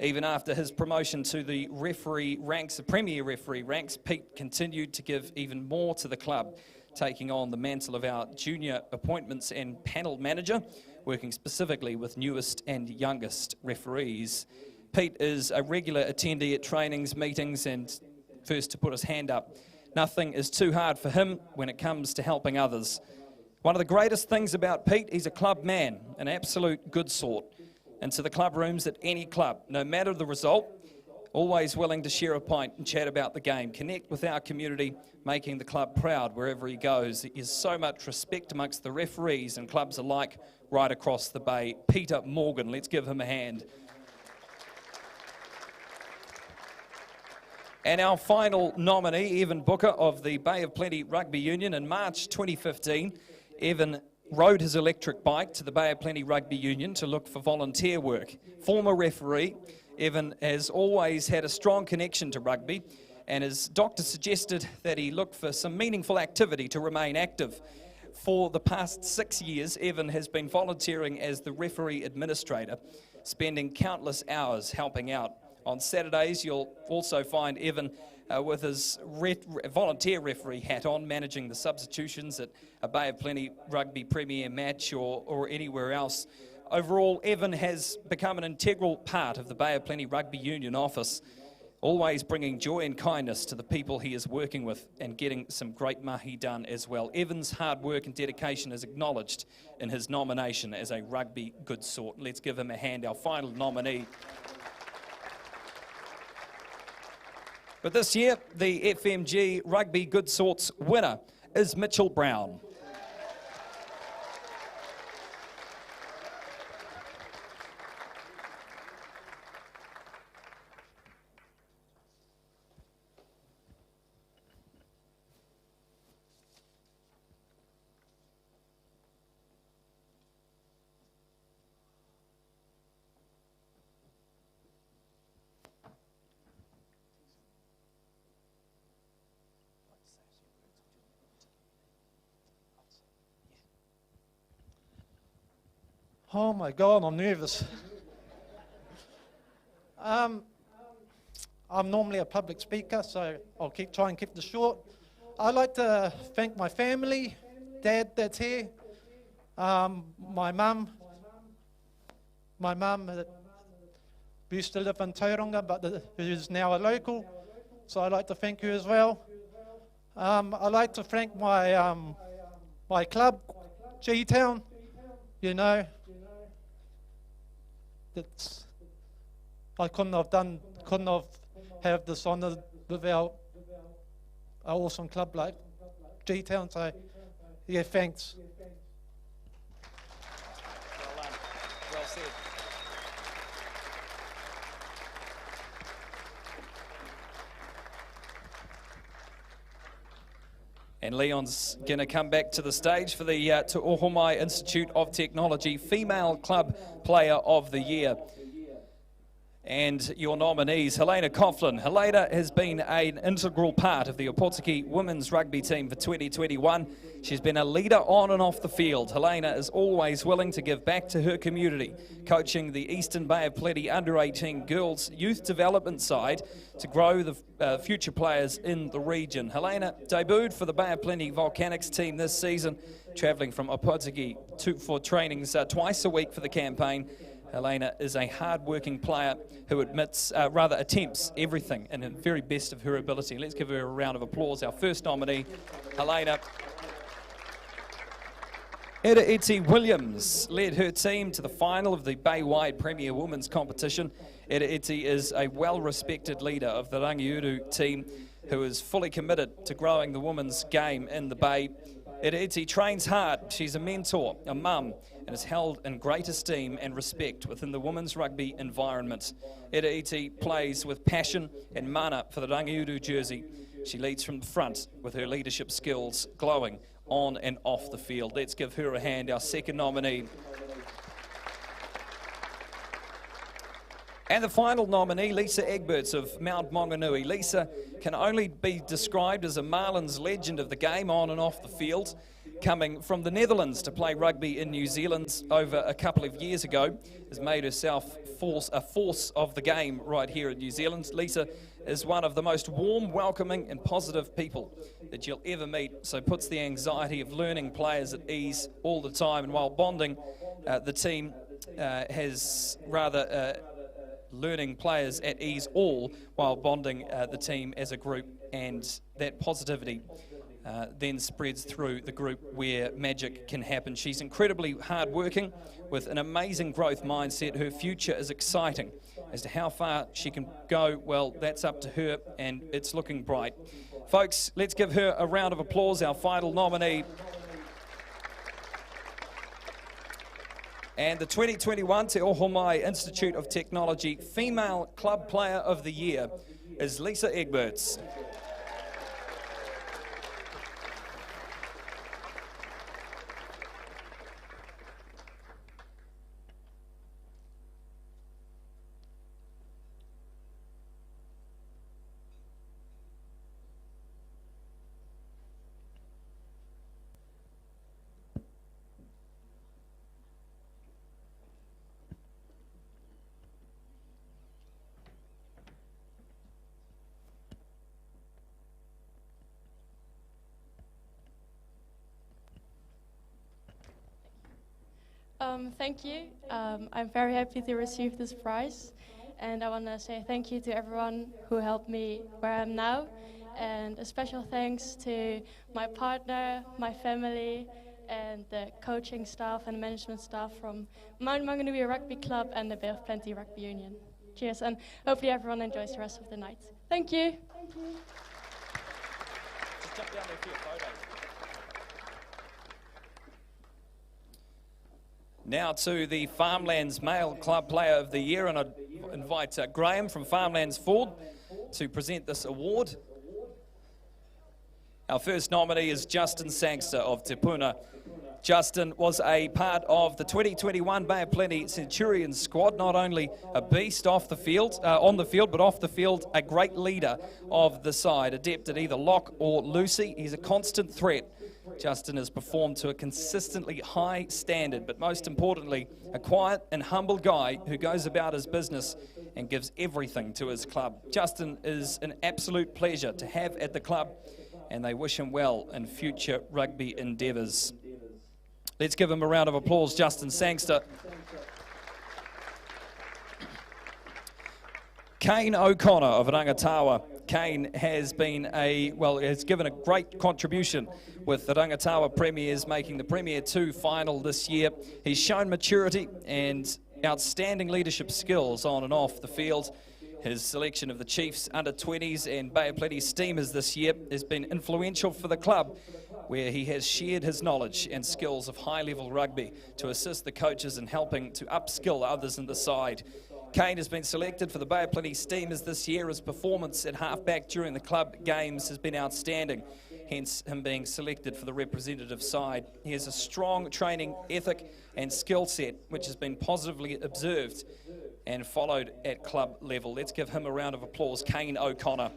Even after his promotion to the referee ranks, the Premier Referee ranks, Pete continued to give even more to the club, taking on the mantle of our junior appointments and panel manager, working specifically with newest and youngest referees. Pete is a regular attendee at trainings, meetings, and first to put his hand up. Nothing is too hard for him when it comes to helping others. One of the greatest things about Pete, he's a club man, an absolute good sort. Into the club rooms at any club, no matter the result, always willing to share a pint and chat about the game, connect with our community, making the club proud wherever he goes. There's so much respect amongst the referees and clubs alike right across the Bay. Peter Morgan, let's give him a hand. And our final nominee, Evan Booker of the Bay of Plenty Rugby Union. In March 2015, Evan rode his electric bike to the Bay of Plenty Rugby Union to look for volunteer work. Former referee, Evan has always had a strong connection to rugby, and his doctor suggested that he look for some meaningful activity to remain active. For the past 6 years, Evan has been volunteering as the referee administrator, spending countless hours helping out. On Saturdays, you'll also find Evan with his volunteer referee hat on, managing the substitutions at a Bay of Plenty Rugby Premier match or anywhere else. Overall, Evan has become an integral part of the Bay of Plenty Rugby Union office, always bringing joy and kindness to the people he is working with and getting some great mahi done as well. Evan's hard work and dedication is acknowledged in his nomination as a rugby good sort. Let's give him a hand, our final nominee. But this year, the FMG Rugby Good Sorts winner is Mitchell Brown. Oh my God, I'm nervous. I'm normally a public speaker, so I'll try and keep this short. I'd like to thank my family, Dad that's here, my mum used to live in Tauranga, but who's now a local, so I'd like to thank her as well. I'd like to thank my my club, G-Town, you know. I couldn't have had this honour without an awesome club like G-Town, so yeah, thanks. Well done. Well said. And Leon's going to come back to the stage for the Te Ohomai Institute of Technology Female Club Player of the Year. And your nominees, Helena Coughlin. Helena has been an integral part of the Opotiki women's rugby team for 2021. She's been a leader on and off the field. Helena is always willing to give back to her community, coaching the Eastern Bay of Plenty under-18 girls youth development side to grow the future players in the region. Helena debuted for the Bay of Plenty Volcanics team this season, travelling from Opotiki for trainings twice a week for the campaign. Helena is a hard-working player who attempts everything in the very best of her ability. Let's give her a round of applause. Our first nominee, Helena. Eti Williams led her team to the final of the Bay-wide Premier Women's competition. Eti is a well-respected leader of the Rangiuru team who is fully committed to growing the women's game in the Bay. Eti trains hard. She's a mentor, a mum, and is held in great esteem and respect within the women's rugby environment. Eti plays with passion and mana for the Rangiuru jersey. She leads from the front with her leadership skills glowing on and off the field. Let's give her a hand, our second nominee. And the final nominee, Lisa Egberts of Mount Maunganui. Lisa can only be described as a Marlins legend of the game on and off the field, coming from the Netherlands to play rugby in New Zealand over a couple of years ago, has made herself a force of the game right here in New Zealand. Lisa is one of the most warm, welcoming and positive people that you'll ever meet, so puts the anxiety of learning players at ease all the time. And while bonding, the team has learning players at ease all while bonding the team as a group, and that positivity then spreads through the group where magic can happen. She's incredibly hardworking with an amazing growth mindset. Her future is exciting. As to how far she can go, well, that's up to her, and it's looking bright. Folks, let's give her a round of applause, our final nominee. And the 2021 Te Ohomai Institute of Technology Female Club Player of the Year is Lisa Egberts. Thank you. I'm very happy to receive this prize, and I want to say thank you to everyone who helped me where I am now, and a special thanks to my partner, my family, and the coaching staff and management staff from Mount Maunganui Rugby Club and the Bay of Plenty Rugby Union. Cheers, and hopefully everyone enjoys the rest of the night. Thank you. Thank you. Just jump down there for your photos. Now to the Farmlands Male Club Player of the Year, and I invite Graham from Farmlands Ford to present this award. Our first nominee is Justin Sangster of Te Puna. Justin was a part of the 2021 Bay of Plenty Centurions squad, not only a beast off the field, on the field, but off the field, a great leader of the side, adept at either lock or loosey. He's a constant threat. Justin has performed to a consistently high standard, but most importantly, a quiet and humble guy who goes about his business and gives everything to his club. Justin is an absolute pleasure to have at the club, and they wish him well in future rugby endeavours. Let's give him a round of applause, Justin Sangster. Kane O'Connor of Rangatawa. Kane has given a great contribution with the Rangatawa Premiers, making the Premier 2 final this year. He's shown maturity and outstanding leadership skills on and off the field. His selection of the Chiefs under-20s and Bay of Plenty Steamers this year has been influential for the club, where he has shared his knowledge and skills of high-level rugby to assist the coaches in helping to upskill others in the side. Kane has been selected for the Bay of Plenty Steamers this year. His performance at halfback during the club games has been outstanding, hence him being selected for the representative side. He has a strong training ethic and skill set, which has been positively observed and followed at club level. Let's give him a round of applause, Kane O'Connor.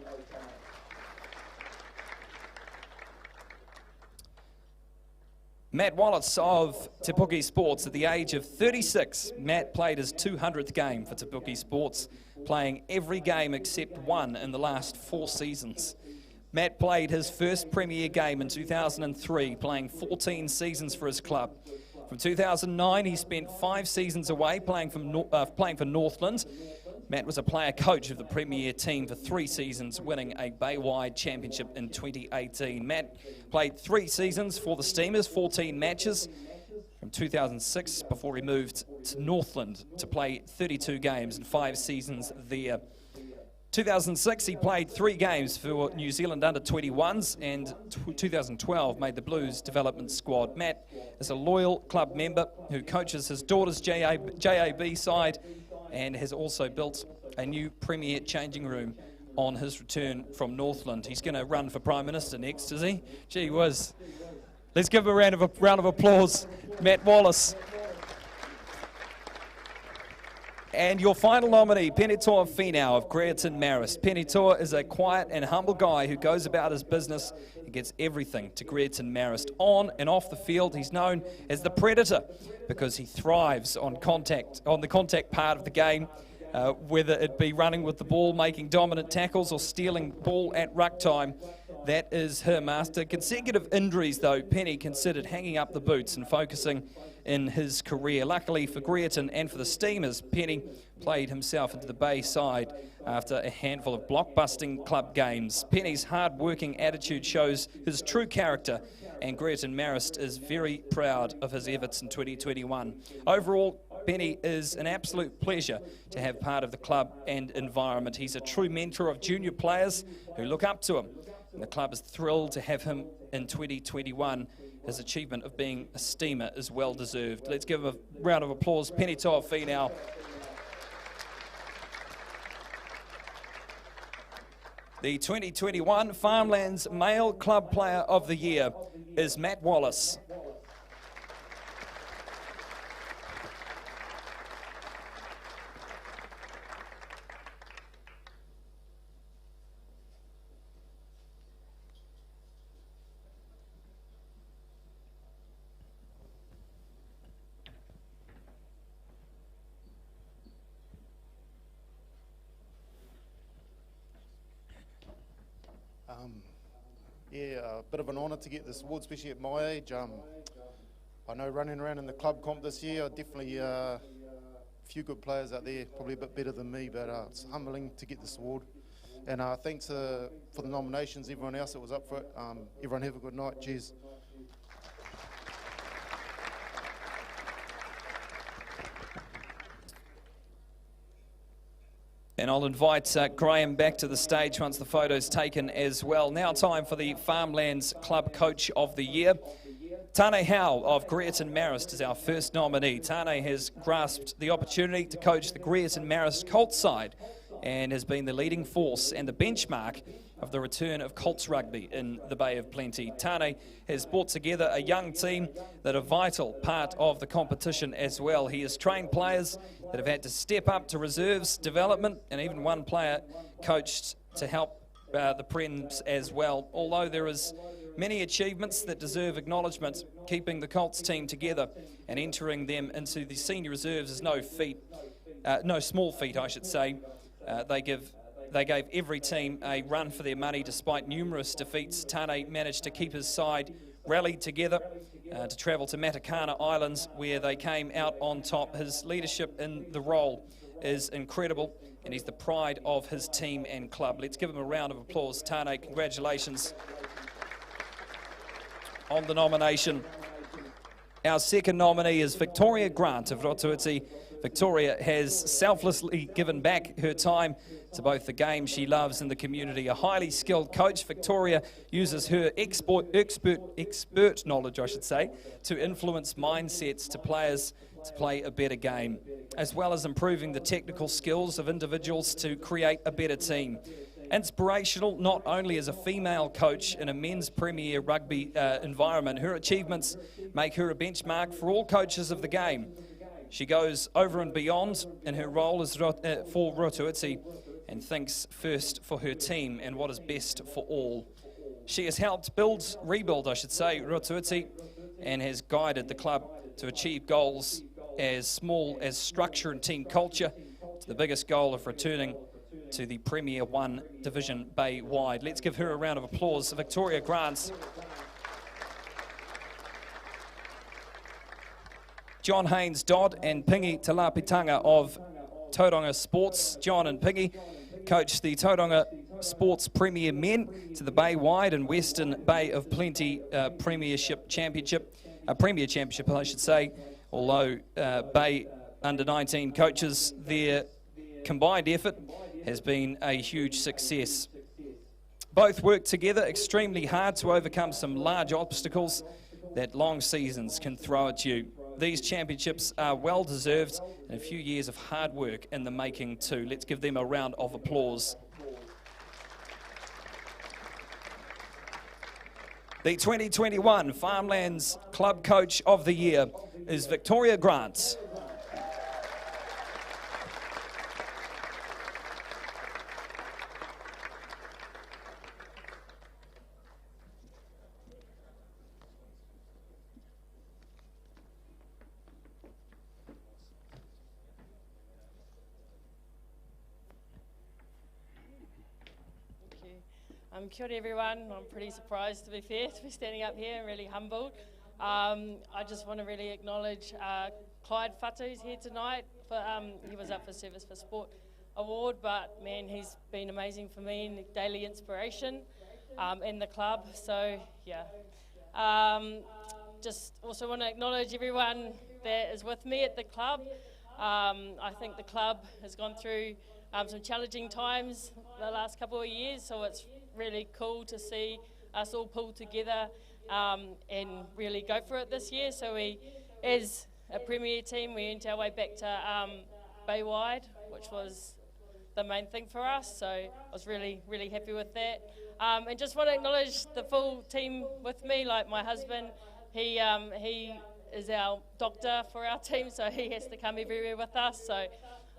Matt Wallace of Te Puke Sports. At the age of 36, Matt played his 200th game for Te Puke Sports, playing every game except one in the last 4 seasons. Matt played his first Premier game in 2003, playing 14 seasons for his club. From 2009, he spent 5 seasons away playing for Northland. Matt was a player coach of the Premier team for 3 seasons, winning a Bay-wide championship in 2018. Matt played 3 seasons for the Steamers, 14 matches from 2006 before he moved to Northland to play 32 games and 5 seasons there. 2006, he played 3 games for New Zealand under-21s, and 2012 made the Blues development squad. Matt is a loyal club member who coaches his daughter's JAB side and has also built a new Premier changing room on his return from Northland. He's going to run for Prime Minister next, is he? Gee whiz. Let's give him a round of applause, Matt Wallace. And your final nominee, Penetoa Finau of Greaton Marist. Penetoa is a quiet and humble guy who goes about his business and gets everything to Greaton Marist. On and off the field, he's known as the Predator because he thrives on the contact part of the game, whether it be running with the ball, making dominant tackles, or stealing ball at ruck time. That is her master. Consecutive injuries, though, Penny considered hanging up the boots and focusing in his career. Luckily for Greaton and for the Steamers, Penny played himself into the Bay side after a handful of blockbusting club games. Penny's hard-working attitude shows his true character, and Greaton Marist is very proud of his efforts in 2021. Overall, Penny is an absolute pleasure to have part of the club and environment. He's a true mentor of junior players who look up to him. And the club is thrilled to have him in 2021. His achievement of being a Steamer is well deserved. Let's give him a round of applause. Penetoa Finau. The 2021 Farmlands Male Club Player of the Year is Matt Wallace. A bit of an honour to get this award, especially at my age. I know running around in the club comp this year, definitely a few good players out there, probably a bit better than me, but it's humbling to get this award. And thanks for the nominations, everyone else that was up for it. Everyone have a good night. Cheers. And I'll invite Graham back to the stage once the photo's taken as well. Now time for the Farmlands Club Coach of the Year. Tane Howe of Greaton Marist is our first nominee. Tane has grasped the opportunity to coach the Greaton Marist Colts side and has been the leading force and the benchmark of the return of Colts rugby in the Bay of Plenty. Tane has brought together a young team that are a vital part of the competition as well. He has trained players that have had to step up to reserves development, and even one player coached to help the Prens as well. Although there is many achievements that deserve acknowledgement, keeping the Colts team together and entering them into the senior reserves is no small feat, I should say. They gave every team a run for their money despite numerous defeats. Tane managed to keep his side rallied together to travel to Matakana Islands, where they came out on top. His leadership in the role is incredible, and he's the pride of his team and club. Let's give him a round of applause. Tane, congratulations on the nomination. Our second nominee is Victoria Grant of Rotoiti. Victoria has selflessly given back her time to both the game she loves and the community. A highly skilled coach, Victoria uses her expert knowledge, I should say, to influence mindsets to players to play a better game, as well as improving the technical skills of individuals to create a better team. Inspirational not only as a female coach in a men's Premier Rugby environment, her achievements make her a benchmark for all coaches of the game. She goes over and beyond in her role as for Rotoiti and thinks first for her team and what is best for all. She has helped rebuild, Rotoiti, and has guided the club to achieve goals as small as structure and team culture to the biggest goal of returning to the Premier 1 Division Bay-wide. Let's give her a round of applause. Victoria Grant. John Haynes Dodd and Pingi Talapitanga of Tauranga Sports. John and Pingi coach the Tauranga Sports Premier Men to the Bay Wide and Western Bay of Plenty Premier Championship, I should say, although Bay under-19 coaches, their combined effort has been a huge success. Both work together extremely hard to overcome some large obstacles that long seasons can throw at you. These championships are well deserved and a few years of hard work in the making too. Let's give them a round of applause. The 2021 Farmlands Club Coach of the Year is Victoria Grant. Kia ora everyone. I'm pretty surprised, to be fair, to be standing up here and really humbled. I just want to really acknowledge Clyde Fatu, who's here tonight. He was up for Service for Sport Award, but man, he's been amazing for me and daily inspiration in the club. So yeah, just also want to acknowledge everyone that is with me at the club. I think the club has gone through some challenging times the last couple of years, so it's really cool to see us all pull together and really go for it this year. So we, as a Premier team, we earned our way back to Bay Wide, which was the main thing for us. So I was really, really happy with that. And just want to acknowledge the full team with me, like my husband. He is our doctor for our team, so he has to come everywhere with us. So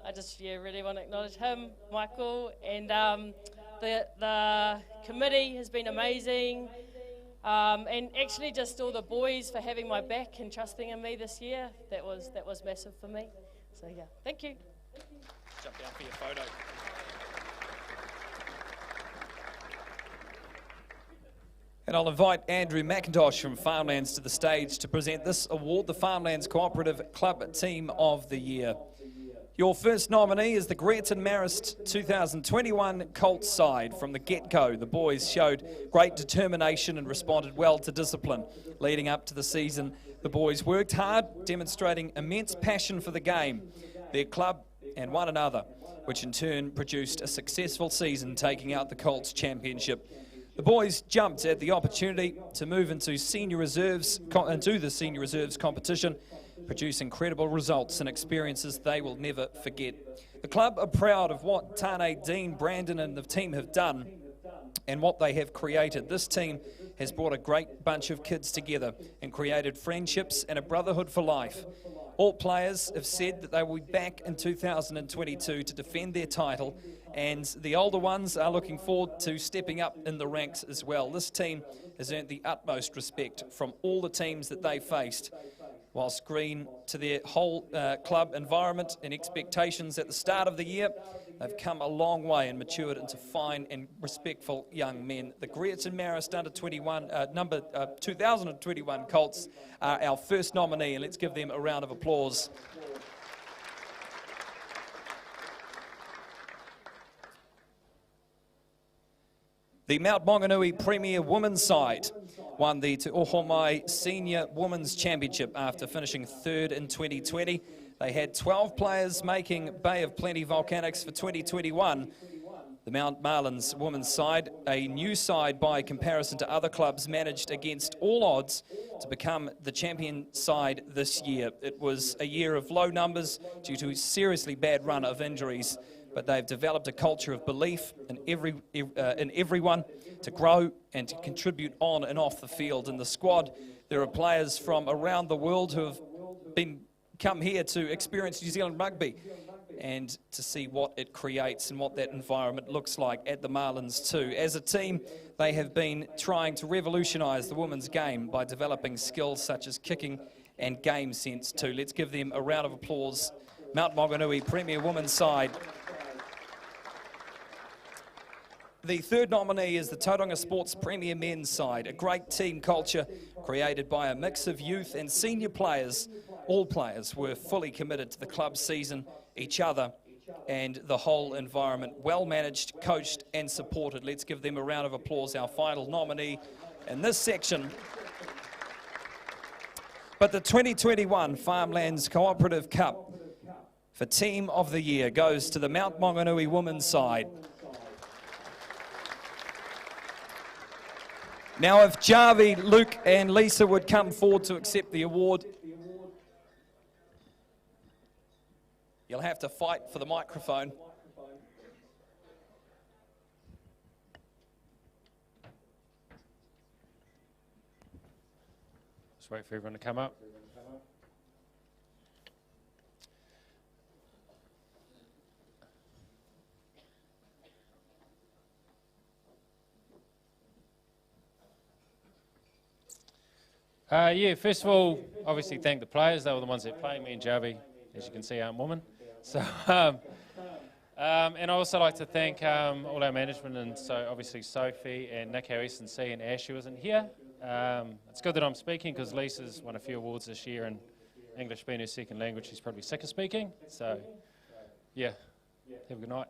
I just really want to acknowledge him, Michael, and the committee has been amazing, and actually just all the boys for having my back and trusting in me this year. That was massive for me. So yeah, thank you. Jump down for your photo. And I'll invite Andrew McIntosh from Farmlands to the stage to present this award, the Farmlands Cooperative Club Team of the Year. Your first nominee is the Greaton Marist 2021 Colts side from the get-go. The boys showed great determination and responded well to discipline. Leading up to the season, the boys worked hard, demonstrating immense passion for the game, their club and one another, which in turn produced a successful season, taking out the Colts Championship. The boys jumped at the opportunity to move into the senior reserves competition, produce incredible results and experiences they will never forget. The club are proud of what Tane, Dean, Brandon and the team have done and what they have created. This team has brought a great bunch of kids together and created friendships and a brotherhood for life. All players have said that they will be back in 2022 to defend their title, and the older ones are looking forward to stepping up in the ranks as well. This team has earned the utmost respect from all the teams that they faced. Whilst green to their whole club environment and expectations at the start of the year, they've come a long way and matured into fine and respectful young men. The Greaton Marist under 2021 Colts are our first nominee, and let's give them a round of applause. The Mount Maunganui Premier Women's side won the Te Ohomai Senior Women's Championship after finishing third in 2020. They had 12 players making Bay of Plenty Volcanics for 2021. The Mount Marlins women's side, a new side by comparison to other clubs, managed against all odds to become the champion side this year. It was a year of low numbers due to a seriously bad run of injuries, but they've developed a culture of belief in everyone to grow and to contribute on and off the field. In the squad, there are players from around the world who have come here to experience New Zealand rugby and to see what it creates and what that environment looks like at the Marlins too. As a team, they have been trying to revolutionise the women's game by developing skills such as kicking and game sense too. Let's give them a round of applause. Mount Maunganui Premier Women's side. The third nominee is the Tauranga Sports Premier Men's side, a great team culture created by a mix of youth and senior players all players were fully committed to the club season, each other, and the whole environment. Well managed, coached and supported. Let's give them a round of applause, our final nominee in this section. But the 2021 Farmlands Cooperative Cup for Team of the Year goes to the Mount Maunganui women's side. Now, if Jarvi, Luke and Lisa would come forward to accept the award. You'll have to fight for the microphone. Just wait for everyone to come up. Yeah, first of all, obviously thank the players. They were the ones that played. Me and Jarvi, as you can see, aren't women. So, and I also like to thank all our management, and so obviously Sophie and Nick, our S&C, and Ash, who isn't here. It's good that I'm speaking because Lisa's won a few awards this year, and English being her second language, she's probably sick of speaking. So, yeah, have a good night.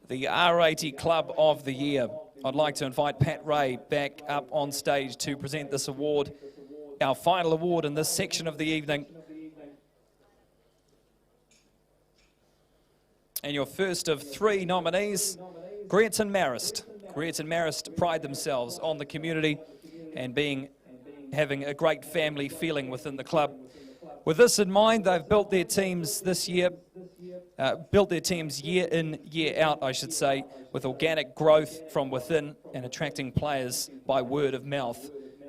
The R80 Club of the Year. I'd like to invite Pat Ray back up on stage to present this award, our final award in this section of the evening. And your first of three nominees, Greerton Marist. Greerton Marist pride themselves on the community and having a great family feeling within the club. With this in mind, they've built their teams this year, year in, year out, I should say, with organic growth from within and attracting players by word of mouth.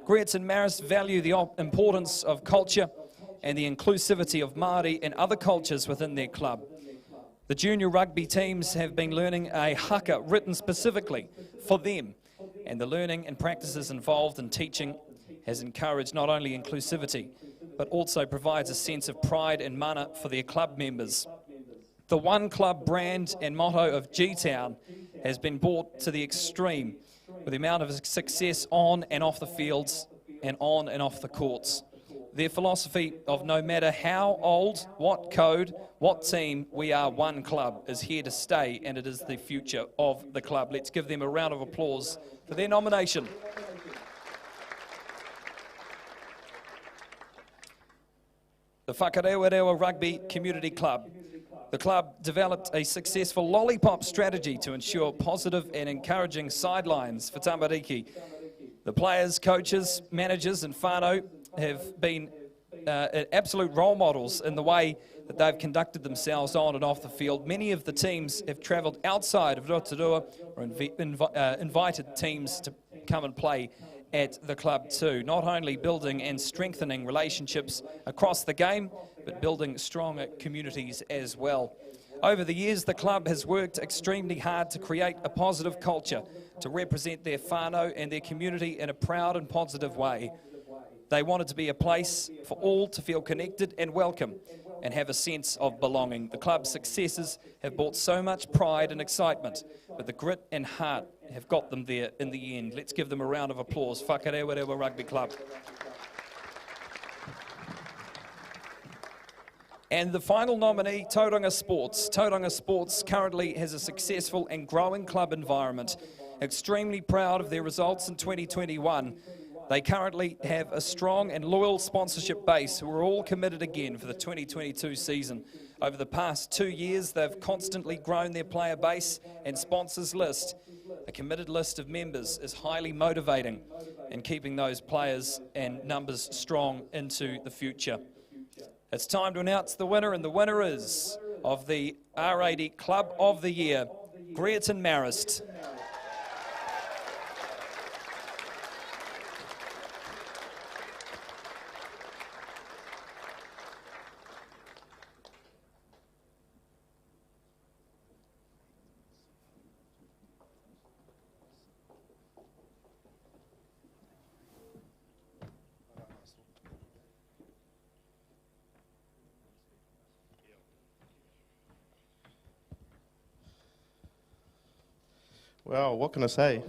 Greerton Marist value the importance of culture and the inclusivity of Māori and other cultures within their club. The junior rugby teams have been learning a haka written specifically for them, and the learning and practices involved in teaching has encouraged not only inclusivity, but also provides a sense of pride and mana for their club members. The One Club brand and motto of G-Town has been brought to the extreme with the amount of success on and off the fields and on and off the courts. Their philosophy of no matter how old, what code, what team, we are one club is here to stay, and it is the future of the club. Let's give them a round of applause for their nomination. The Whakarewarewa Rugby Community Club. The club developed a successful lollipop strategy to ensure positive and encouraging sidelines for Tamariki. The players, coaches, managers and whānau have been absolute role models in the way that they've conducted themselves on and off the field. Many of the teams have travelled outside of Rotorua or invited teams to come and play at the club too, not only building and strengthening relationships across the game, but building stronger communities as well. Over the years, the club has worked extremely hard to create a positive culture to represent their whānau and their community in a proud and positive way. They wanted to be a place for all to feel connected and welcome and have a sense of belonging. The club's successes have brought so much pride and excitement, but the grit and heart have got them there in the end. Let's give them a round of applause. Whakarewarewa Rugby Club. And the final nominee, Tauranga Sports. Tauranga Sports currently has a successful and growing club environment. Extremely proud of their results in 2021. They currently have a strong and loyal sponsorship base who are all committed again for the 2022 season. Over the past 2 years, they've constantly grown their player base and sponsors list. A committed list of members is highly motivating in keeping those players and numbers strong into the future. It's time to announce the winner, and the winner is of the R80 Club of the Year, Greerton Marist. Well, what can I say?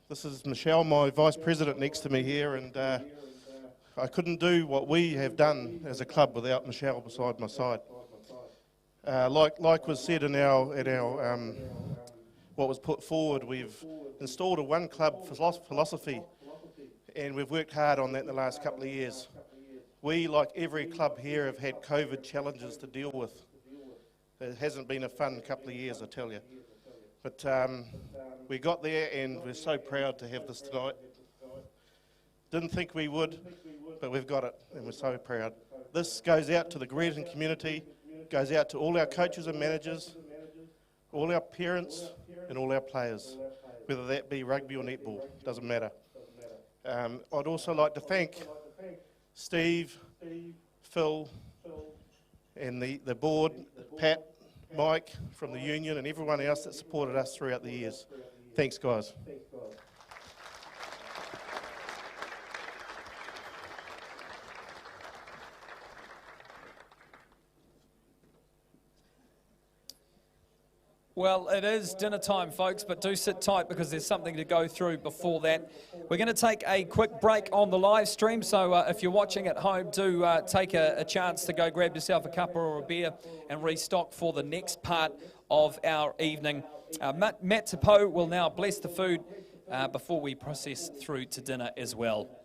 This is Michelle, my vice president, next to me here, and I couldn't do what we have done as a club without Michelle beside my side. Like was said in our what was put forward, we've installed a one club philosophy, and we've worked hard on that in the last couple of years. We, like every club here, have had COVID challenges to deal with. It hasn't been a fun couple of years, I tell you. But we got there, and we're so proud to have this tonight. Didn't think we would, but we've got it, and we're so proud. This goes out to the Greerton community, goes out to all our coaches and managers, all our parents, and all our players, whether that be rugby or netball, doesn't matter. I'd also like to thank Steve, Phil, and the board, Pat, Mike from the union, and everyone else that supported us throughout the years. Thanks, guys. Well, it is dinner time, folks, but do sit tight because there's something to go through before that. We're going to take a quick break on the live stream, so if you're watching at home, do take a chance to go grab yourself a cuppa or a beer and restock for the next part of our evening. Matt Tapo will now bless the food before we process through to dinner as well.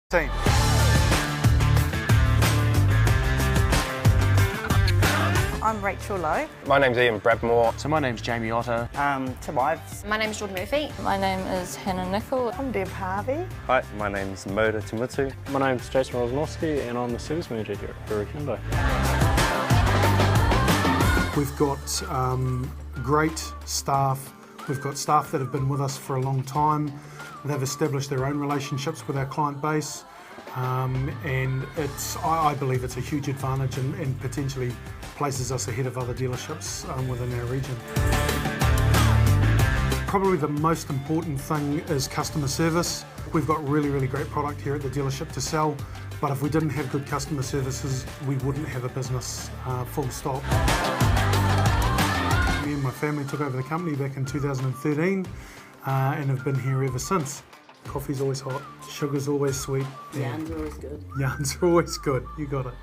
team. I'm Rachel Lowe. My name's Ian Bradmore. So my name's Jamie Otter. Tim Ives. My name's Jordan Murphy. My name is Hannah Nicol. I'm Deb Harvey. Hi, my name's Moda Timutu. My name's Jason Rosnowski and I'm the service manager here at Brewery Hyundai. We've got great staff. We've got staff that have been with us for a long time. They've established their own relationships with our client base. And I believe it's a huge advantage and potentially places us ahead of other dealerships within our region. Probably the most important thing is customer service. We've got really great product here at the dealership to sell, but if we didn't have good customer services, we wouldn't have a business, full stop. Me and my family took over the company back in 2013 and have been here ever since. Coffee's always hot, sugar's always sweet. Yarns are always good. Yarns are always good, you got it.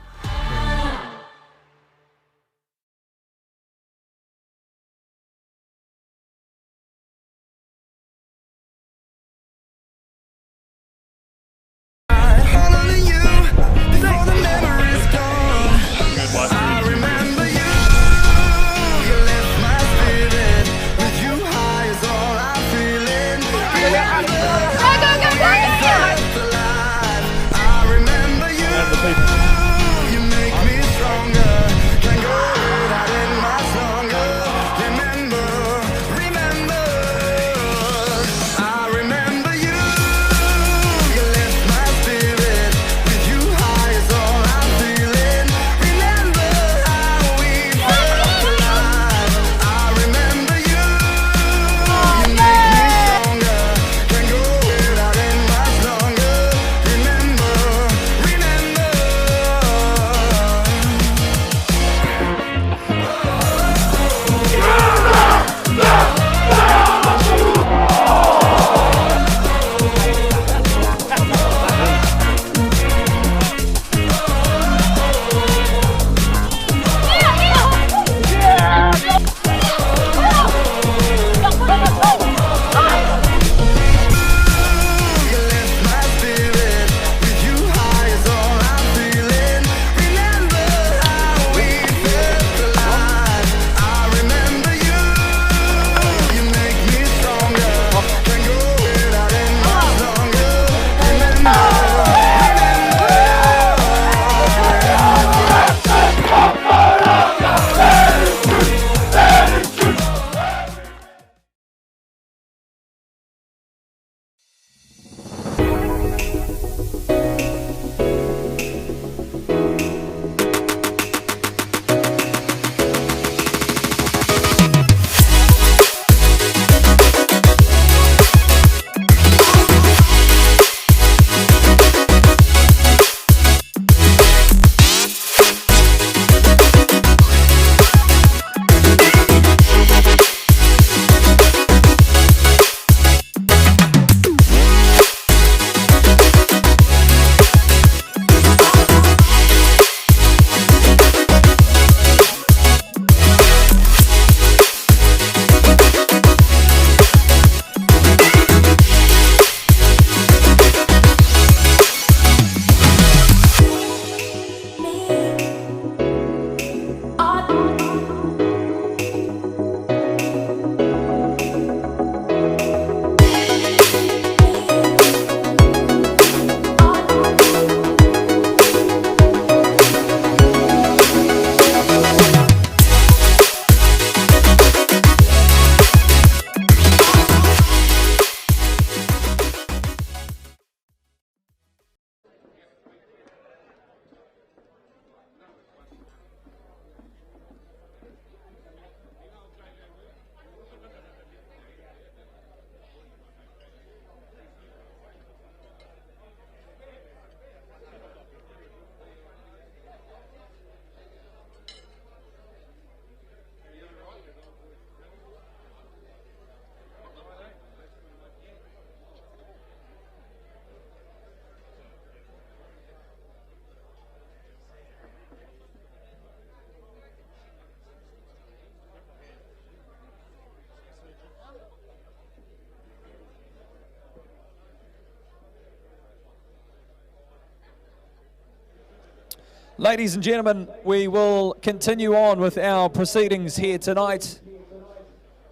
Ladies and gentlemen, we will continue on with our proceedings here tonight.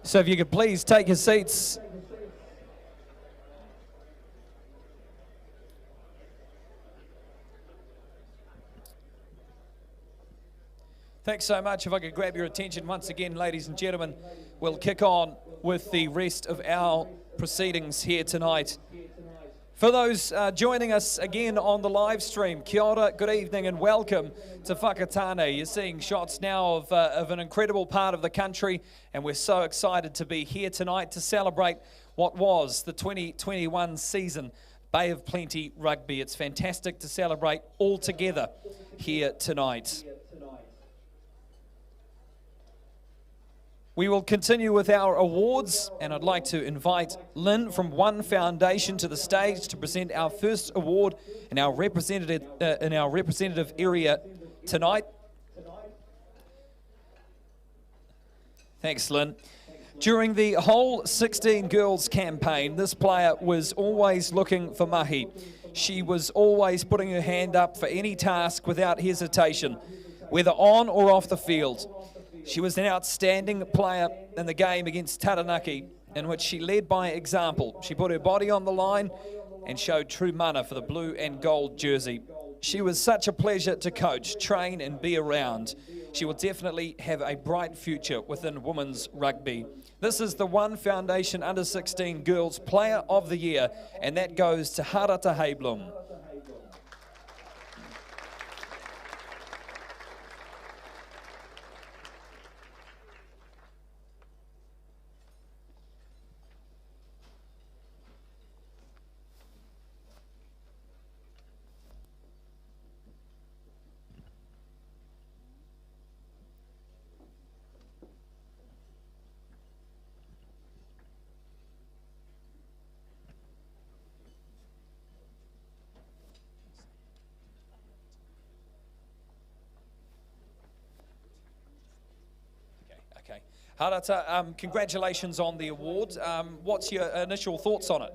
So if you could please take your seats. Thanks so much. If I could grab your attention once again, ladies and gentlemen, we'll kick on with the rest of our proceedings here tonight. For those joining us again on the live stream, kia ora, good evening and welcome to Whakatane. You're seeing shots now of an incredible part of the country, and we're so excited to be here tonight to celebrate what was the 2021 season, Bay of Plenty Rugby. It's fantastic to celebrate all together here tonight. We will continue with our awards, and I'd like to invite Lynn from One Foundation to the stage to present our first award in our representative area tonight. Thanks, Lynn. During the whole 16 Girls campaign, this player was always looking for mahi. She was always putting her hand up for any task without hesitation, whether on or off the field. She was an outstanding player in the game against Taranaki, in which she led by example. She put her body on the line and showed true mana for the blue and gold jersey. She was such a pleasure to coach, train and be around. She will definitely have a bright future within women's rugby. This is the One Foundation Under-16 Girls Player of the Year, and that goes to Harata Heiblum. Harata, congratulations on the award. What's your initial thoughts on it?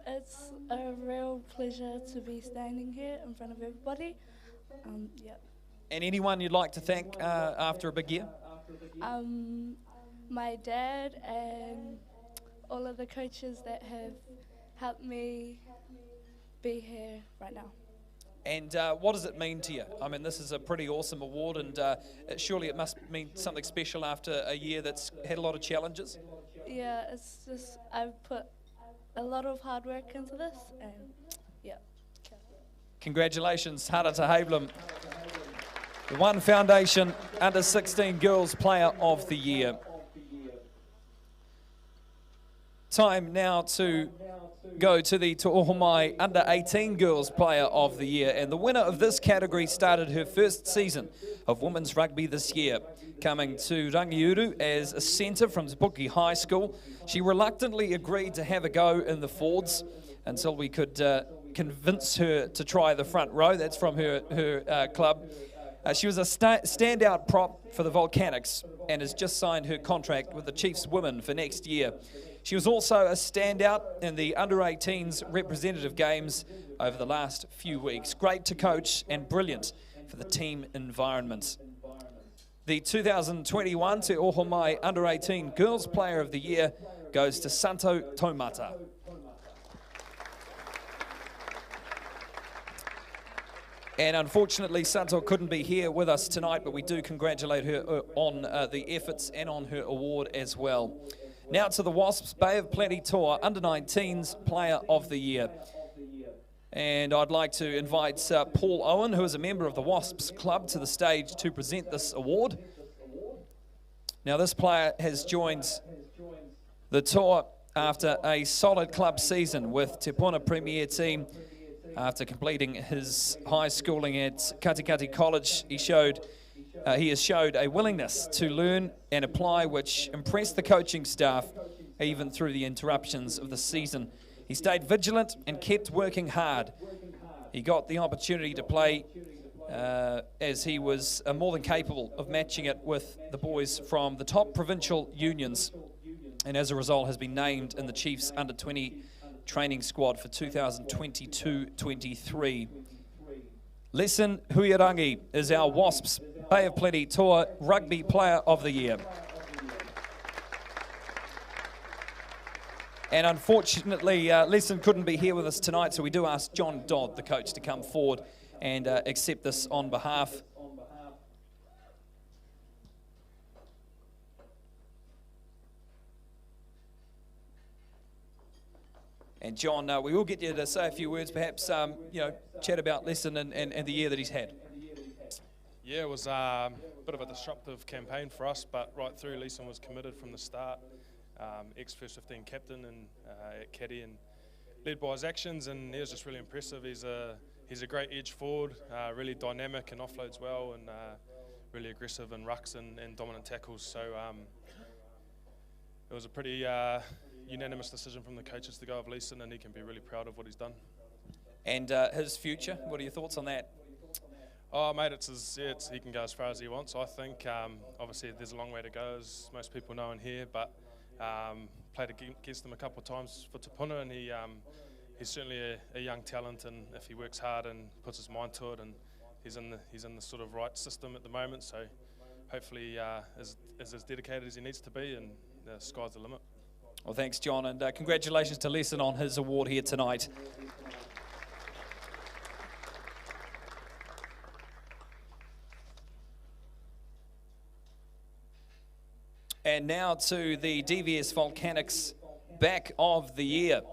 It's a real pleasure to be standing here in front of everybody. Yeah. And anyone you'd like to thank after a big year? My dad and all of the coaches that have helped me be here right now. And what does it mean to you? I mean, this is a pretty awesome award, and surely it must mean something special after a year that's had a lot of challenges? Yeah, it's just I've put a lot of hard work into this, and yeah. Congratulations, Harata Heiblum, the One Foundation Under-16 Girls Player of the Year. Time now to go to the Te Ohomai Under-18 Girls Player of the Year, and the winner of this category started her first season of women's rugby this year, coming to Rangiuru as a centre from Zespri High School. She reluctantly agreed to have a go in the forwards until we could convince her to try the front row. That's from her club. She was a standout prop for the Volcanics and has just signed her contract with the Chiefs women for next year. She was also a standout in the under-18s representative games over the last few weeks. Great to coach and brilliant for the team environment. The 2021 Te Ohomai Under-18 Girls Player of the Year goes to Santo Taumata. And unfortunately, Santo couldn't be here with us tonight, but we do congratulate her on the efforts and on her award as well. Now to the Wasps Bay of Plenty Tour Under-19s Player of the Year. And I'd like to invite Paul Owen, who is a member of the Wasps Club, to the stage to present this award. Now this player has joined the tour after a solid club season with Te Puna Premier team. After completing his high schooling at Katikati College, he has showed a willingness to learn and apply, which impressed the coaching staff even through the interruptions of the season. He stayed vigilant and kept working hard. He got the opportunity to play as he was more than capable of matching it with the boys from the top provincial unions, and as a result has been named in the Chiefs Under-20 training squad for 2022-23. Listen Huirangi is our Wasps Bay of Plenty Tour Rugby Player of the Year. And unfortunately, Lesson couldn't be here with us tonight, so we do ask John Dodd, the coach, to come forward and accept this on behalf. And John, we will get you to say a few words, perhaps, you know, chat about Lesson and the year that he's had. Yeah, it was a bit of a disruptive campaign for us, but right through, Leeson was committed from the start. Ex-First 15 captain and at Caddy, and led by his actions, and he was just really impressive. He's a great edge forward, really dynamic and offloads well, and really aggressive in rucks and dominant tackles. So it was a pretty unanimous decision from the coaches to go with Leeson, and he can be really proud of what he's done. And his future, what are your thoughts on that? Oh, mate, he can go as far as he wants, I think. Obviously, there's a long way to go, as most people know in here, but played against him a couple of times for Te Puna, and he's certainly a young talent, and if he works hard and puts his mind to it, and he's in the sort of right system at the moment, so hopefully is as dedicated as he needs to be, and the sky's the limit. Well, thanks, John, and congratulations to Lesson on his award here tonight. And now to the DVS Volcanics Back of the Year.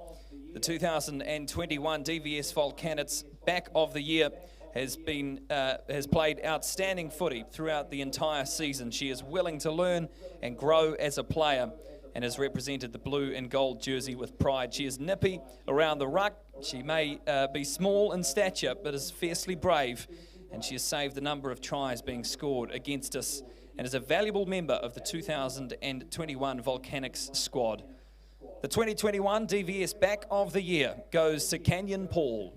The 2021 DVS Volcanics Back of the Year has played outstanding footy throughout the entire season. She is willing to learn and grow as a player and has represented the blue and gold jersey with pride. She is nippy around the ruck. She may be small in stature, but is fiercely brave, and she has saved a number of tries being scored against us, and is a valuable member of the 2021 Volcanics squad. The 2021 DVS Back of the Year goes to Canyon Paul.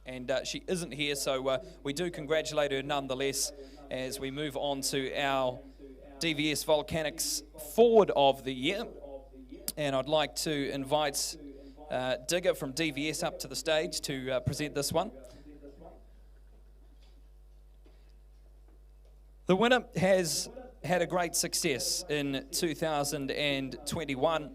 And she isn't here, so we do congratulate her nonetheless as we move on to our DVS Volcanics Forward of the Year. And I'd like to invite Digger from DVS up to the stage to present this one. The winner has had a great success in 2021.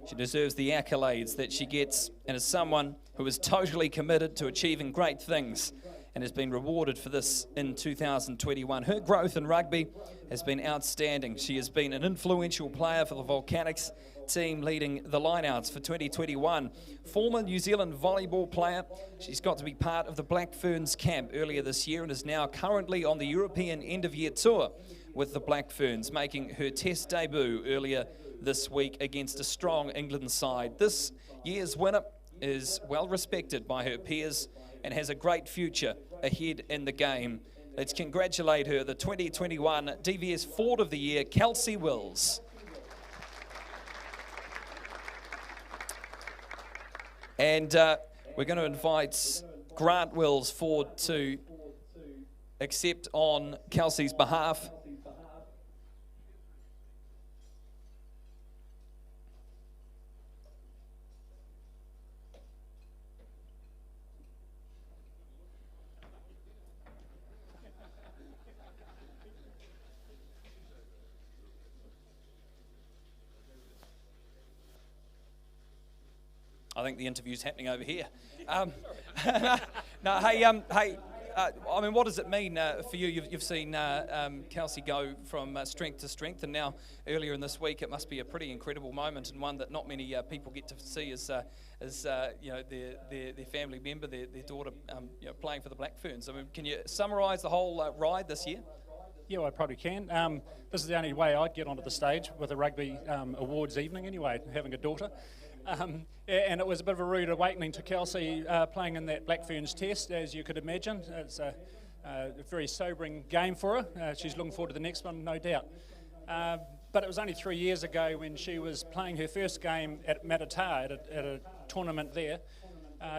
She deserves the accolades that she gets, and is someone who is totally committed to achieving great things and has been rewarded for this in 2021. Her growth in rugby has been outstanding. She has been an influential player for the Volcanics team, leading the lineouts for 2021. Former New Zealand volleyball player, she's got to be part of the Black Ferns camp earlier this year and is now currently on the European end-of-year tour with the Black Ferns, making her test debut earlier this week against a strong England side. This year's winner is well respected by her peers and has a great future ahead in the game. Let's congratulate her, the 2021 DVS Forward of the Year, Kelsey Wills. And we're going to invite Grant Wills forward to accept on Kelsey's behalf. I think the interview's happening over here. I mean, what does it mean for you? You've seen Kelsey go from strength to strength, and now earlier in this week, it must be a pretty incredible moment, and one that not many people get to see as you know, their family member, their daughter, you know, playing for the Black Ferns. I mean, can you summarise the whole ride this year? Yeah, I probably can. This is the only way I'd get onto the stage with a rugby awards evening anyway, having a daughter. And it was a bit of a rude awakening to Kelsey playing in that Black Ferns test, as you could imagine. It's a very sobering game for her. She's looking forward to the next one, no doubt. But it was only 3 years ago when she was playing her first game at Matata at a tournament there.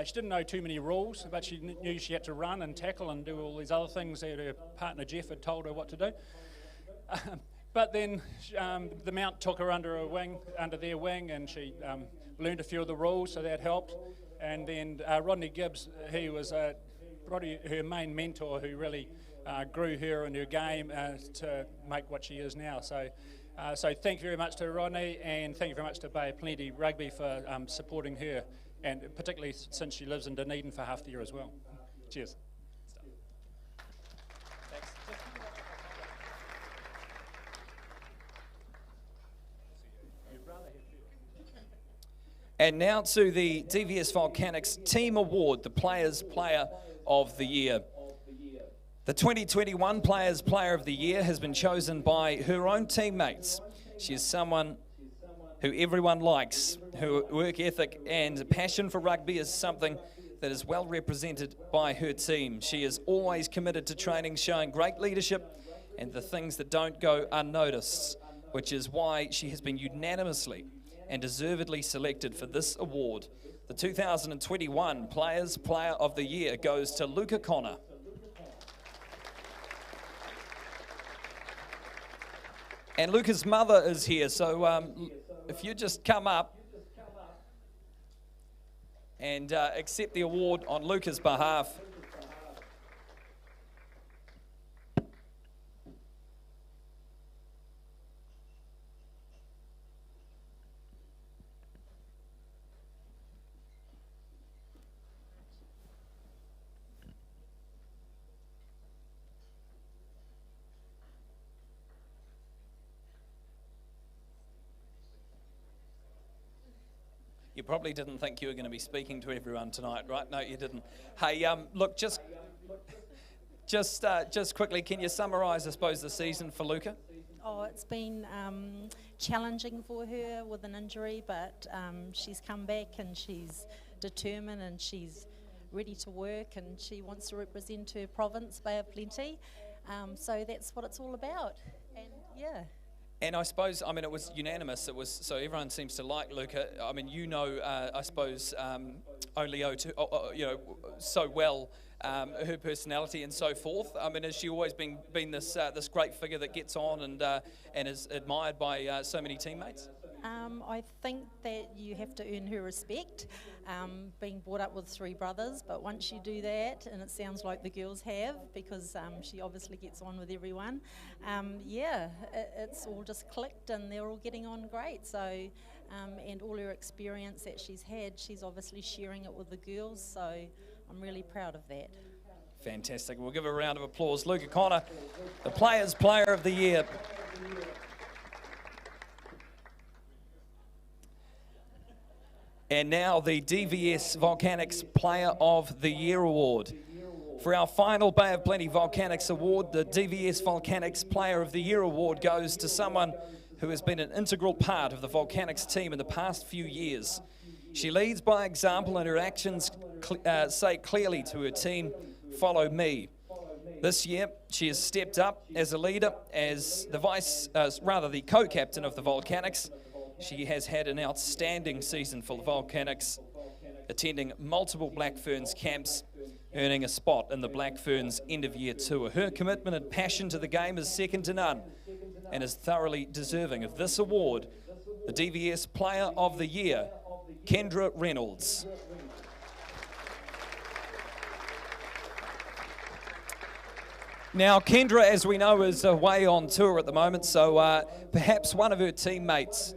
She didn't know too many rules, but she knew she had to run and tackle and do all these other things that her partner Jeff had told her what to do. but then the Mount took her under their wing, and she learned a few of the rules, so that helped. And then Rodney Gibbs, he was probably her main mentor, who really grew her and her game to make what she is now. So thank you very much to Rodney, and thank you very much to Bay of Plenty Rugby for supporting her, and particularly since she lives in Dunedin for half the year as well. Cheers. And now to the DVS Volcanics Team Award, the Players Player of the Year. The 2021 Players Player of the Year has been chosen by her own teammates. She is someone who everyone likes. Her work ethic and passion for rugby is something that is well represented by her team. She is always committed to training, showing great leadership and the things that don't go unnoticed, which is why she has been unanimously and deservedly selected for this award. The 2021 Players Player of the Year goes to Luca Connor. And Luca's mother is here, so if you just come up and accept the award on Luca's behalf. You probably didn't think you were going to be speaking to everyone tonight, right? No, you didn't. Hey, look, just quickly, can you summarise, I suppose, the season for Luca? Oh, it's been challenging for her with an injury, but she's come back and she's determined and she's ready to work, and she wants to represent her province, Bay of Plenty. So that's what it's all about. And yeah. And I suppose, I mean, it was unanimous. It was, so everyone seems to like Luca. I mean, you know, I suppose, so well, her personality and so forth. I mean, has she always been this this great figure that gets on and is admired by so many teammates? I think that you have to earn her respect, being brought up with three brothers, but once you do that, and it sounds like the girls have, because she obviously gets on with everyone, it's all just clicked and they're all getting on great. So, and all her experience that she's had, she's obviously sharing it with the girls, so I'm really proud of that. Fantastic. We'll give her a round of applause. Luca Connor, the Players Player of the Year. And now the DVS Volcanics Player of the Year Award. For our final Bay of Plenty Volcanics Award, the DVS Volcanics Player of the Year Award goes to someone who has been an integral part of the Volcanics team in the past few years. She leads by example, and her actions say clearly to her team, "Follow me." This year, she has stepped up as a leader, as the co-captain of the Volcanics. She has had an outstanding season for the Volcanics, attending multiple Black Ferns camps, earning a spot in the Black Ferns end-of-year tour. Her commitment and passion to the game is second to none and is thoroughly deserving of this award, the DVS Player of the Year, Kendra Reynolds. Now, Kendra, as we know, is away on tour at the moment, so perhaps one of her teammates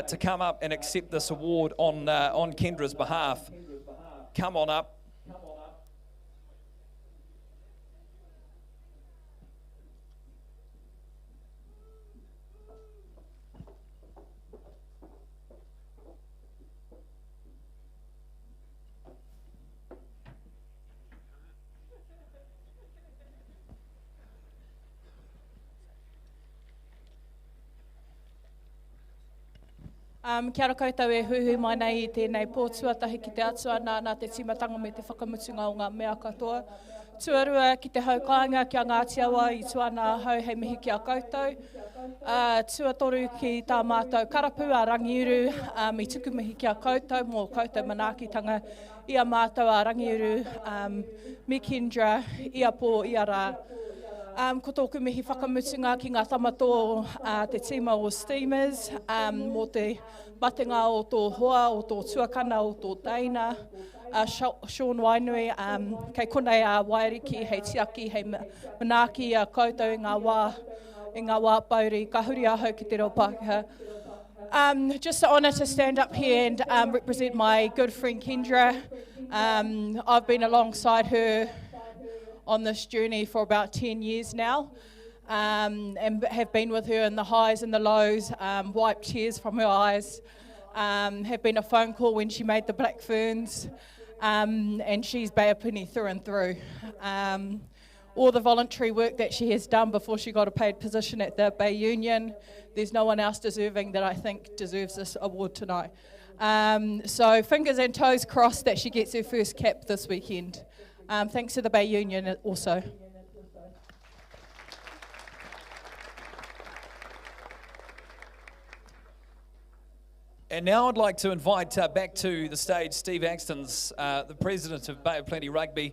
to come up and accept this award on Kendra's behalf. Come on up. Kia ora koutou e huhu mai nei I tēnei pōtuatahi ki te atuana nā te timatanga me te whakamutunga o ngā mea katoa. Tuarua ki te haukainga kia ngā tiawa I tuana hau hei mihi kia koutou. Tuatoru ki tā mātou karapu a rangiuru I tuku mihi kia koutou mō koutou manaakitanga ia mātou a rangiuru, me Kendra, ia pō, ia rā. Ko tōku mihi whakamutunga ki ngā tamato te tīma o Steamers, mō te matenga o tō hoa, o tō tuakana, o tō teina. Sean Wainui, kei konei a Wairiki, hei tiaki, hei manaaki a koutou i ngā wā pauri, ka huri ahau ki te reo Pākehā. Just an honour to stand up here and represent my good friend Kendra. I've been alongside her on this journey for about 10 years now, and have been with her in the highs and the lows, wiped tears from her eyes, have been a phone call when she made the Black Ferns, and she's Bay of Plenty through and through. All the voluntary work that she has done before she got a paid position at the Bay Union, there's no one else deserving that I think deserves this award tonight. So fingers and toes crossed that she gets her first cap this weekend. Thanks to the Bay Union also. And now I'd like to invite back to the stage Steve Axtons, the president of Bay of Plenty Rugby,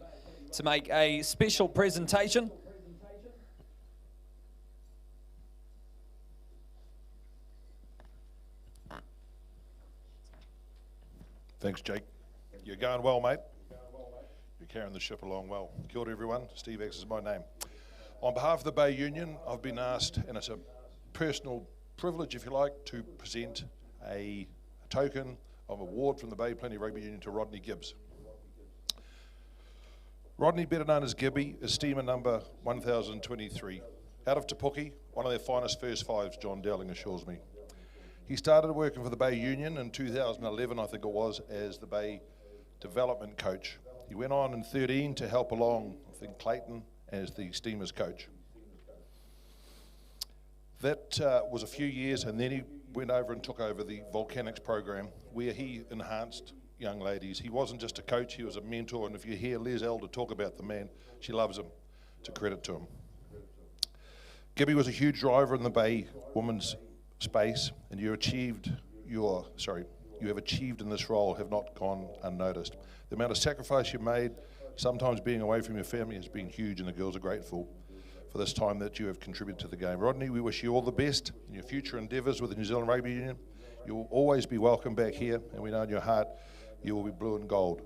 to make a special presentation. Thanks, Jake. You're going well, mate. You're carrying the ship along well. Kia ora, everyone. Steve X is my name. On behalf of the Bay Union, I've been asked, and it's a personal privilege, if you like, to present a token of award from the Bay Plenty Rugby Union to Rodney Gibbs. Rodney, better known as Gibby, is steamer number 1023. Out of Te Puke, one of their finest first fives, John Dowling assures me. He started working for the Bay Union in 2011, I think it was, as the Bay development coach. He went on in 13 to help along, I think, Clayton as the steamers coach. That was a few years, and then he went over and took over the volcanics program, where he enhanced young ladies. He wasn't just a coach, he was a mentor, and if you hear Les Elder talk about the man, she loves him, to credit to him. Gibby was a huge driver in the Bay women's space, and you have achieved in this role have not gone unnoticed. The amount of sacrifice you made, sometimes being away from your family, has been huge, and the girls are grateful for this time that you have contributed to the game. Rodney, we wish you all the best in your future endeavours with the New Zealand Rugby Union. You will always be welcome back here, and we know in your heart you will be blue and gold.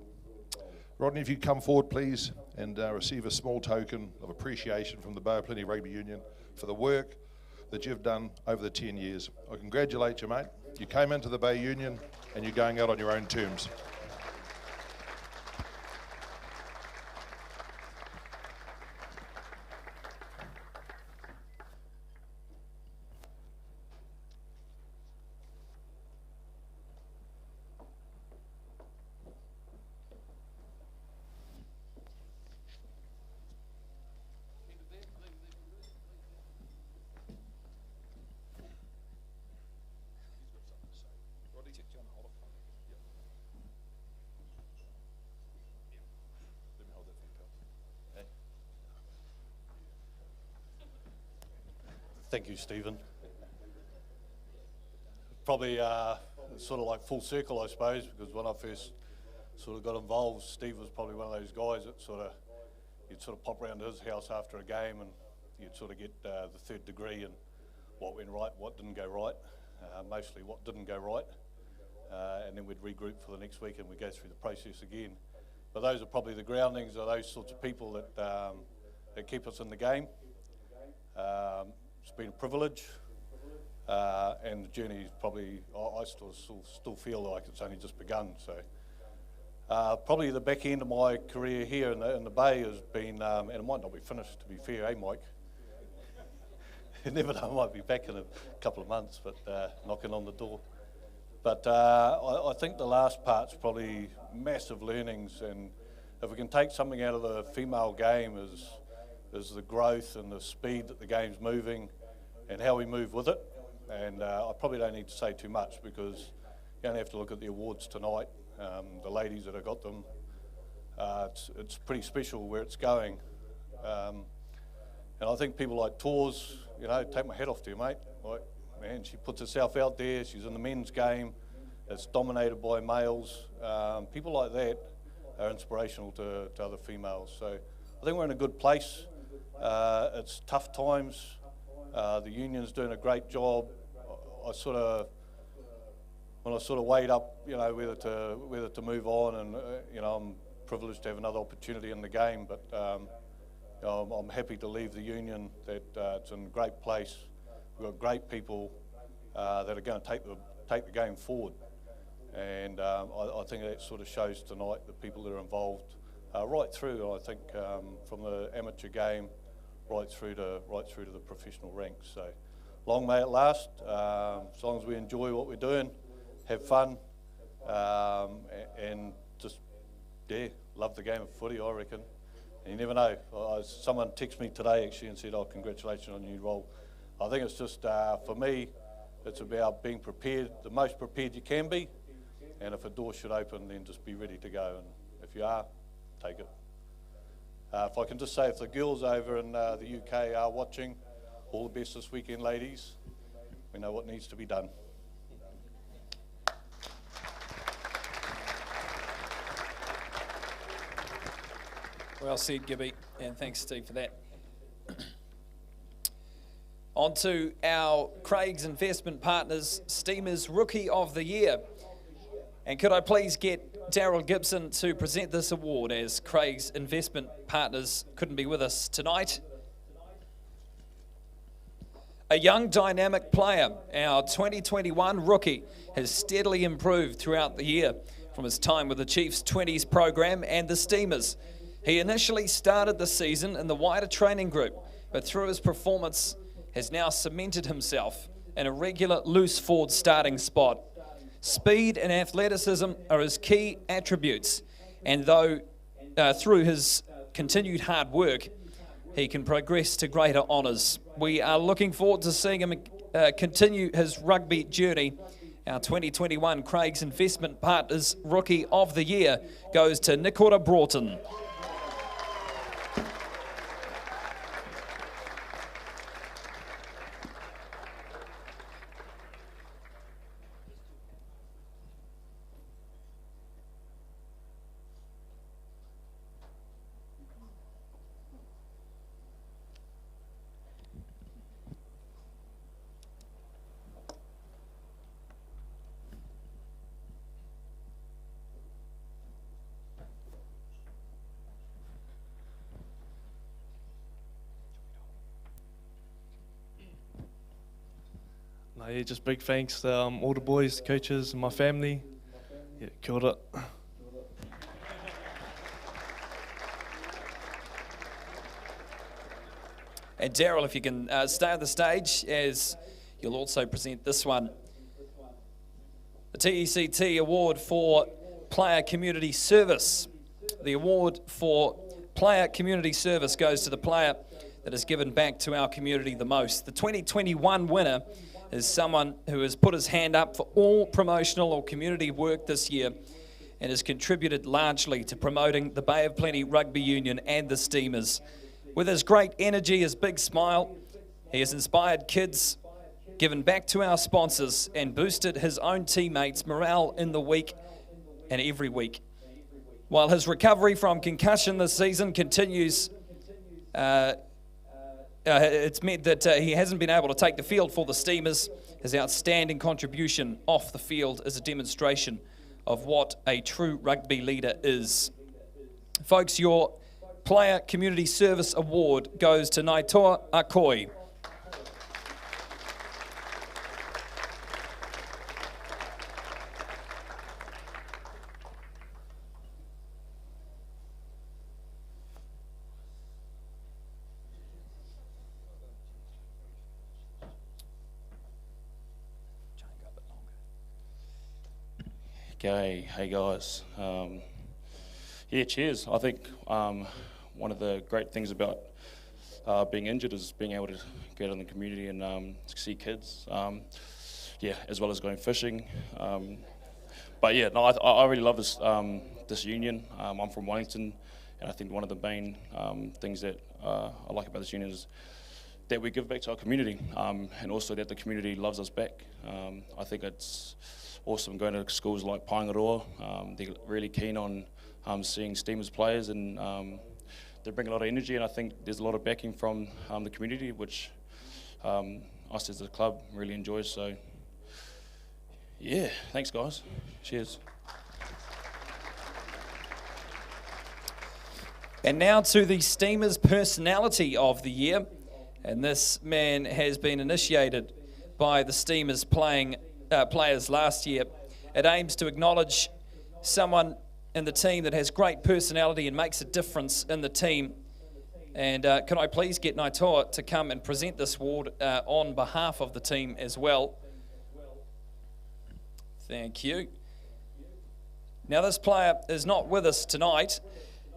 Rodney, if you come forward, please, and receive a small token of appreciation from the Bay of Plenty Rugby Union for the work that you've done over the 10 years. I congratulate you, mate. You came into the Bay Union, and you're going out on your own terms. Thank you, Stephen. Probably sort of like full circle, I suppose, because when I first sort of got involved, Steve was probably one of those guys that you'd sort of pop around to his house after a game and you'd sort of get the third degree and what went right, what didn't go right, mostly what didn't go right, and then we'd regroup for the next week and we'd go through the process again. But those are probably the groundings of those sorts of people that keep us in the game. It's been a privilege, and the journey is probably, I still feel like it's only just begun. So probably the back end of my career here in the Bay has been, and it might not be finished, to be fair, eh, Mike? You never know, I might be back in a couple of months, but knocking on the door. But I think the last part's probably massive learnings, and if we can take something out of the female game is the growth and the speed that the game's moving and how we move with it. And I probably don't need to say too much because you only have to look at the awards tonight. The ladies that have got them, it's pretty special where it's going. And I think people like Tors, you know, take my hat off to you, mate. Like, man, she puts herself out there, she's in the men's game, it's dominated by males. People like that are inspirational to other females. So I think we're in a good place. It's tough times. The union's doing a great job. When I sort of weighed up, whether to move on, and I'm privileged to have another opportunity in the game, but I'm happy to leave the union. That it's in a great place. We've got great people that are going to take the game forward, and I think that sort of shows tonight the people that are involved right through. I think from the amateur game right through to the professional ranks. So long may it last. As long as we enjoy what we're doing, have fun, and just love the game of footy, I reckon. And you never know. Someone texted me today actually and said, "Oh, congratulations on your new role." I think it's just for me, it's about being prepared, the most prepared you can be, and if a door should open, then just be ready to go. And if you are, take it. If I can just say, if the girls over in the UK are watching, all the best this weekend, ladies. We know what needs to be done. Well said, Gibby, and thanks, Steve, for that. On to our Craig's Investment Partners Steamers Rookie of the Year. And could I please get Daryl Gibson to present this award, as Craig's Investment Partners couldn't be with us tonight. A young dynamic player, our 2021 rookie, has steadily improved throughout the year from his time with the Chiefs 20s program and the Steamers. He initially started the season in the wider training group, but through his performance has now cemented himself in a regular loose forward starting spot. Speed and athleticism are his key attributes, and through his continued hard work, he can progress to greater honours. We are looking forward to seeing him continue his rugby journey. Our 2021 Craig's Investment Partners Rookie of the Year goes to Nicola Broughton. Yeah, just big thanks to all the boys, the coaches, and my family. Yeah, kia ora. And Daryl, if you can stay on the stage, as you'll also present this one. The TECT Award for Player Community Service. The award for Player Community Service goes to the player that has given back to our community the most. The 2021 winner is someone who has put his hand up for all promotional or community work this year and has contributed largely to promoting the Bay of Plenty Rugby Union and the Steamers. With his great energy, his big smile, he has inspired kids, given back to our sponsors, and boosted his own teammates' morale in the week and every week. While his recovery from concussion this season continues, it's meant that he hasn't been able to take the field for the Steamers. His outstanding contribution off the field is a demonstration of what a true rugby leader is. Folks, your Player Community Service Award goes to Naitoa Akoi. Okay, hey guys. Yeah, cheers. I think one of the great things about being injured is being able to get in the community and see kids. Yeah, as well as going fishing. But yeah, no, I really love this this union. I'm from Wellington, and I think one of the main things that I like about this union is that we give back to our community, and also that the community loves us back. I think it's awesome going to schools like Paengaroa. They're really keen on seeing Steamers players, and they bring a lot of energy, and I think there's a lot of backing from the community, which us as a club really enjoys. So, yeah, thanks, guys. Cheers. And now to the Steamers Personality of the Year. And this man has been initiated by the Steamers players last year. It aims to acknowledge someone in the team that has great personality and makes a difference in the team. And can I please get Naitoa to come and present this award on behalf of the team as well. Thank you. Now this player is not with us tonight.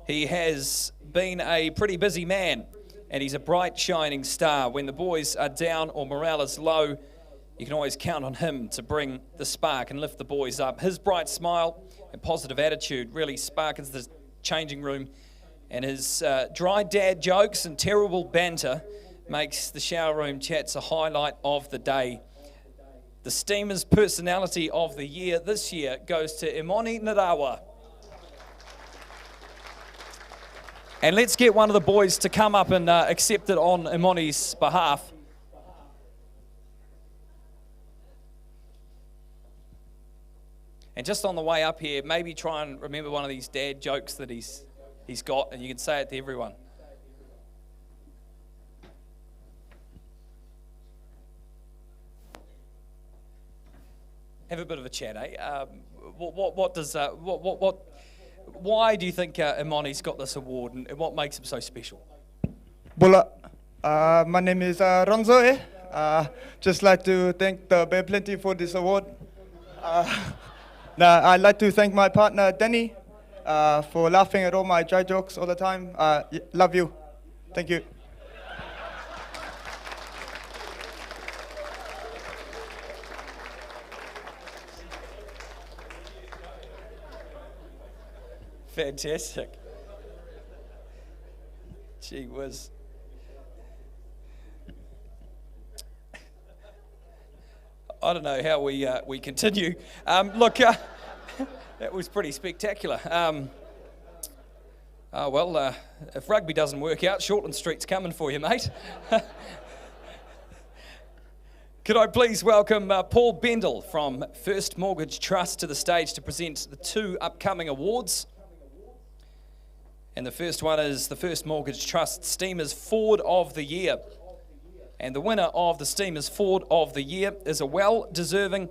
He has been a pretty busy man, and he's a bright, shining star. When the boys are down or morale is low, you can always count on him to bring the spark and lift the boys up. His bright smile and positive attitude really sparkles the changing room, and his dry dad jokes and terrible banter makes the shower room chats a highlight of the day. The Steamers Personality of the Year this year goes to Imoni Narawa. And let's get one of the boys to come up and accept it on Imoni's behalf. And just on the way up here, maybe try and remember one of these dad jokes that he's got, and you can say it to everyone. Have a bit of a chat, eh? Why do you think Imoni's got this award, and what makes him so special? Bula, my name is Ronzo. Just like to thank the Bear Plenty for this award. I'd like to thank my partner Danny for laughing at all my dry jokes all the time. Love you. Thank you. Fantastic. Gee whiz. I don't know how we continue. Look, that was pretty spectacular. If rugby doesn't work out, Shortland Street's coming for you, mate. Could I please welcome Paul Bendel from First Mortgage Trust to the stage to present the two upcoming awards. And the first one is the First Mortgage Trust Steamers Forward of the Year. And the winner of the Steamers Forward of the Year is a well-deserving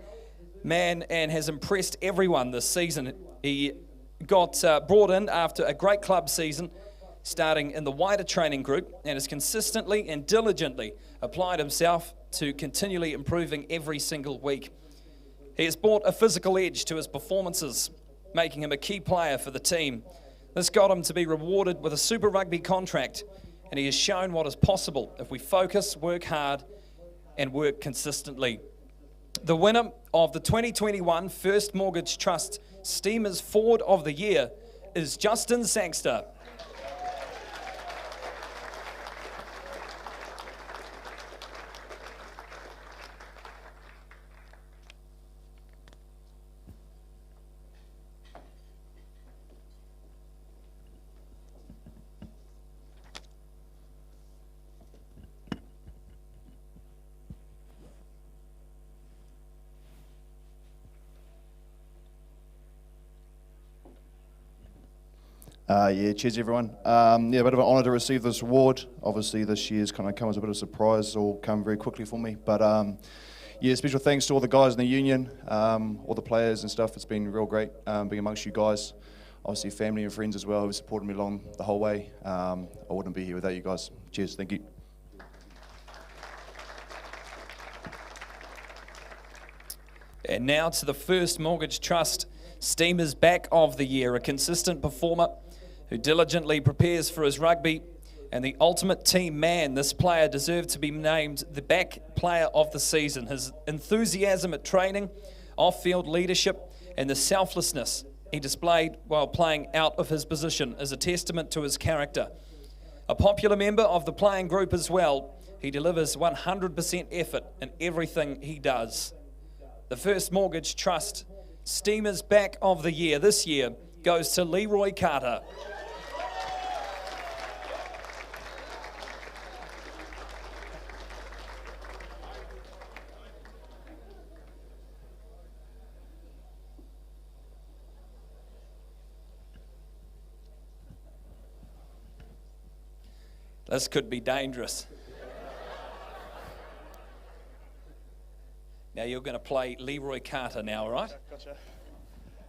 man and has impressed everyone this season. He got brought in after a great club season, starting in the wider training group, and has consistently and diligently applied himself to continually improving every single week. He has brought a physical edge to his performances, making him a key player for the team. This got him to be rewarded with a Super Rugby contract, and he has shown what is possible if we focus, work hard, and work consistently. The winner of the 2021 First Mortgage Trust Steamers Forward of the Year is Justin Sangster. Cheers everyone. A bit of an honour to receive this award. Obviously this year's kind of come as a bit of a surprise, all come very quickly for me. But special thanks to all the guys in the union, all the players and stuff. It's been real great being amongst you guys. Obviously family and friends as well who supported me along the whole way. I wouldn't be here without you guys. Cheers, thank you. And now to the First Mortgage Trust Steamers Back of the Year, a consistent performer who diligently prepares for his rugby and the ultimate team man. This player deserved to be named the back player of the season. His enthusiasm at training, off-field leadership, and the selflessness he displayed while playing out of his position is a testament to his character. A popular member of the playing group as well, he delivers 100% effort in everything he does. The First Mortgage Trust Steamers Back of the Year this year goes to Leroy Carter. This could be dangerous. Now you're going to play Leroy Carter now, right? Gotcha.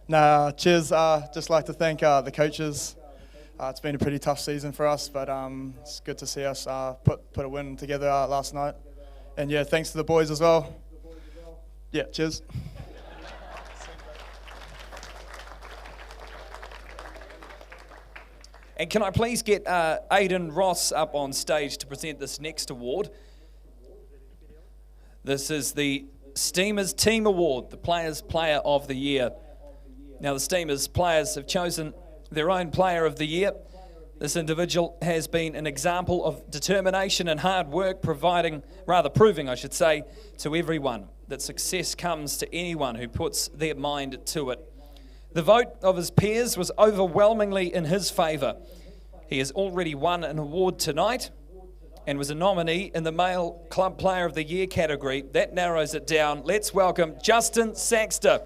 Nah, cheers. Just like to thank the coaches. It's been a pretty tough season for us, but it's good to see us put a win together last night. And yeah, thanks to the boys as well. Yeah, cheers. And can I please get Aidan Ross up on stage to present this next award? This is the Steamers Team Award, the Players Player of the Year. Now the Steamers players have chosen their own Player of the Year. This individual has been an example of determination and hard work, proving, I should say, to everyone that success comes to anyone who puts their mind to it. The vote of his peers was overwhelmingly in his favour. He has already won an award tonight and was a nominee in the Male Club Player of the Year category. That narrows it down. Let's welcome Justin Saxter.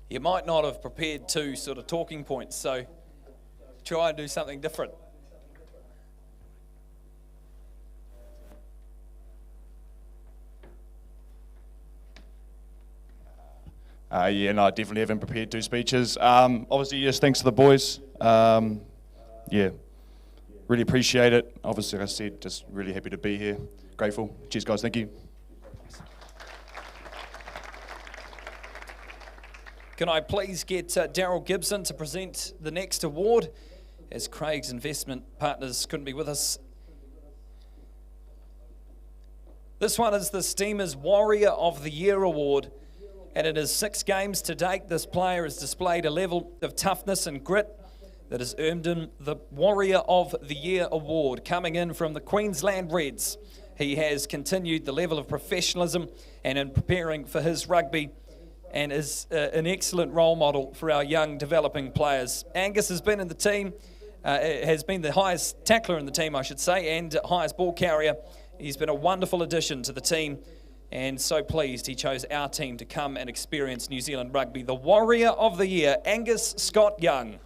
You might not have prepared two sort of talking points, so try and do something different. Yeah, no, I definitely haven't prepared two speeches. Obviously, yes, thanks to the boys. Yeah, really appreciate it. Obviously, like I said, just really happy to be here. Grateful. Cheers, guys. Thank you. Can I please get Daryl Gibson to present the next award, as Craig's investment partners couldn't be with us. This one is the Steamers Warrior of the Year Award, and in his 6 games to date, this player has displayed a level of toughness and grit that has earned him the Warrior of the Year Award. Coming in from the Queensland Reds, he has continued the level of professionalism and in preparing for his rugby, and is an excellent role model for our young developing players. Angus has been in the team, has been the highest tackler in the team, I should say, and highest ball carrier. He's been a wonderful addition to the team, and so pleased he chose our team to come and experience New Zealand rugby. The Warrior of the Year, Angus Scott Young.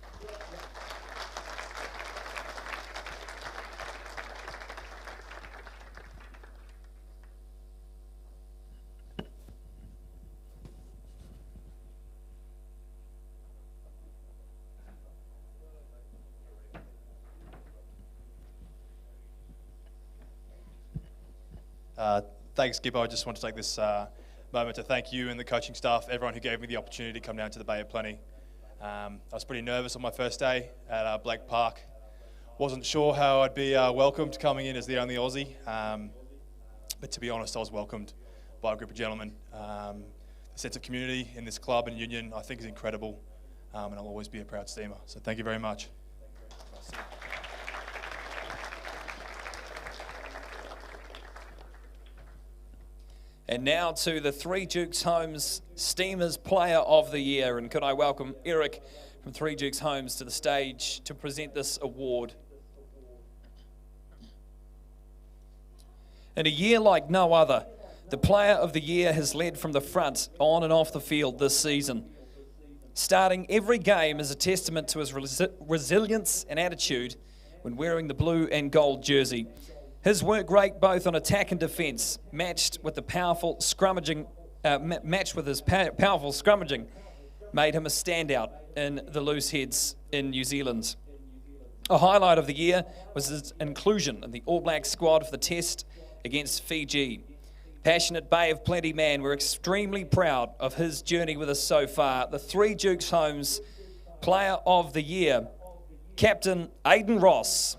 Thanks, Gibbo. I just want to take this moment to thank you and the coaching staff, everyone who gave me the opportunity to come down to the Bay of Plenty. I was pretty nervous on my first day at Blake Park. Wasn't sure how I'd be welcomed coming in as the only Aussie, but to be honest, I was welcomed by a group of gentlemen. The sense of community in this club and union, I think, is incredible, and I'll always be a proud Steamer. So thank you very much. And now to the Three Dukes Homes Steamers Player of the Year. And could I welcome Eric from Three Dukes Homes to the stage to present this award. In a year like no other, the Player of the Year has led from the front, on and off the field this season. Starting every game is a testament to his resilience and attitude when wearing the blue and gold jersey. His work rate, both on attack and defence, matched with his powerful scrummaging, made him a standout in the loose heads in New Zealand. A highlight of the year was his inclusion in the All Blacks squad for the test against Fiji. Passionate Bay of Plenty man, we're extremely proud of his journey with us so far. The Three Dukes Homes Player of the Year, Captain Aidan Ross.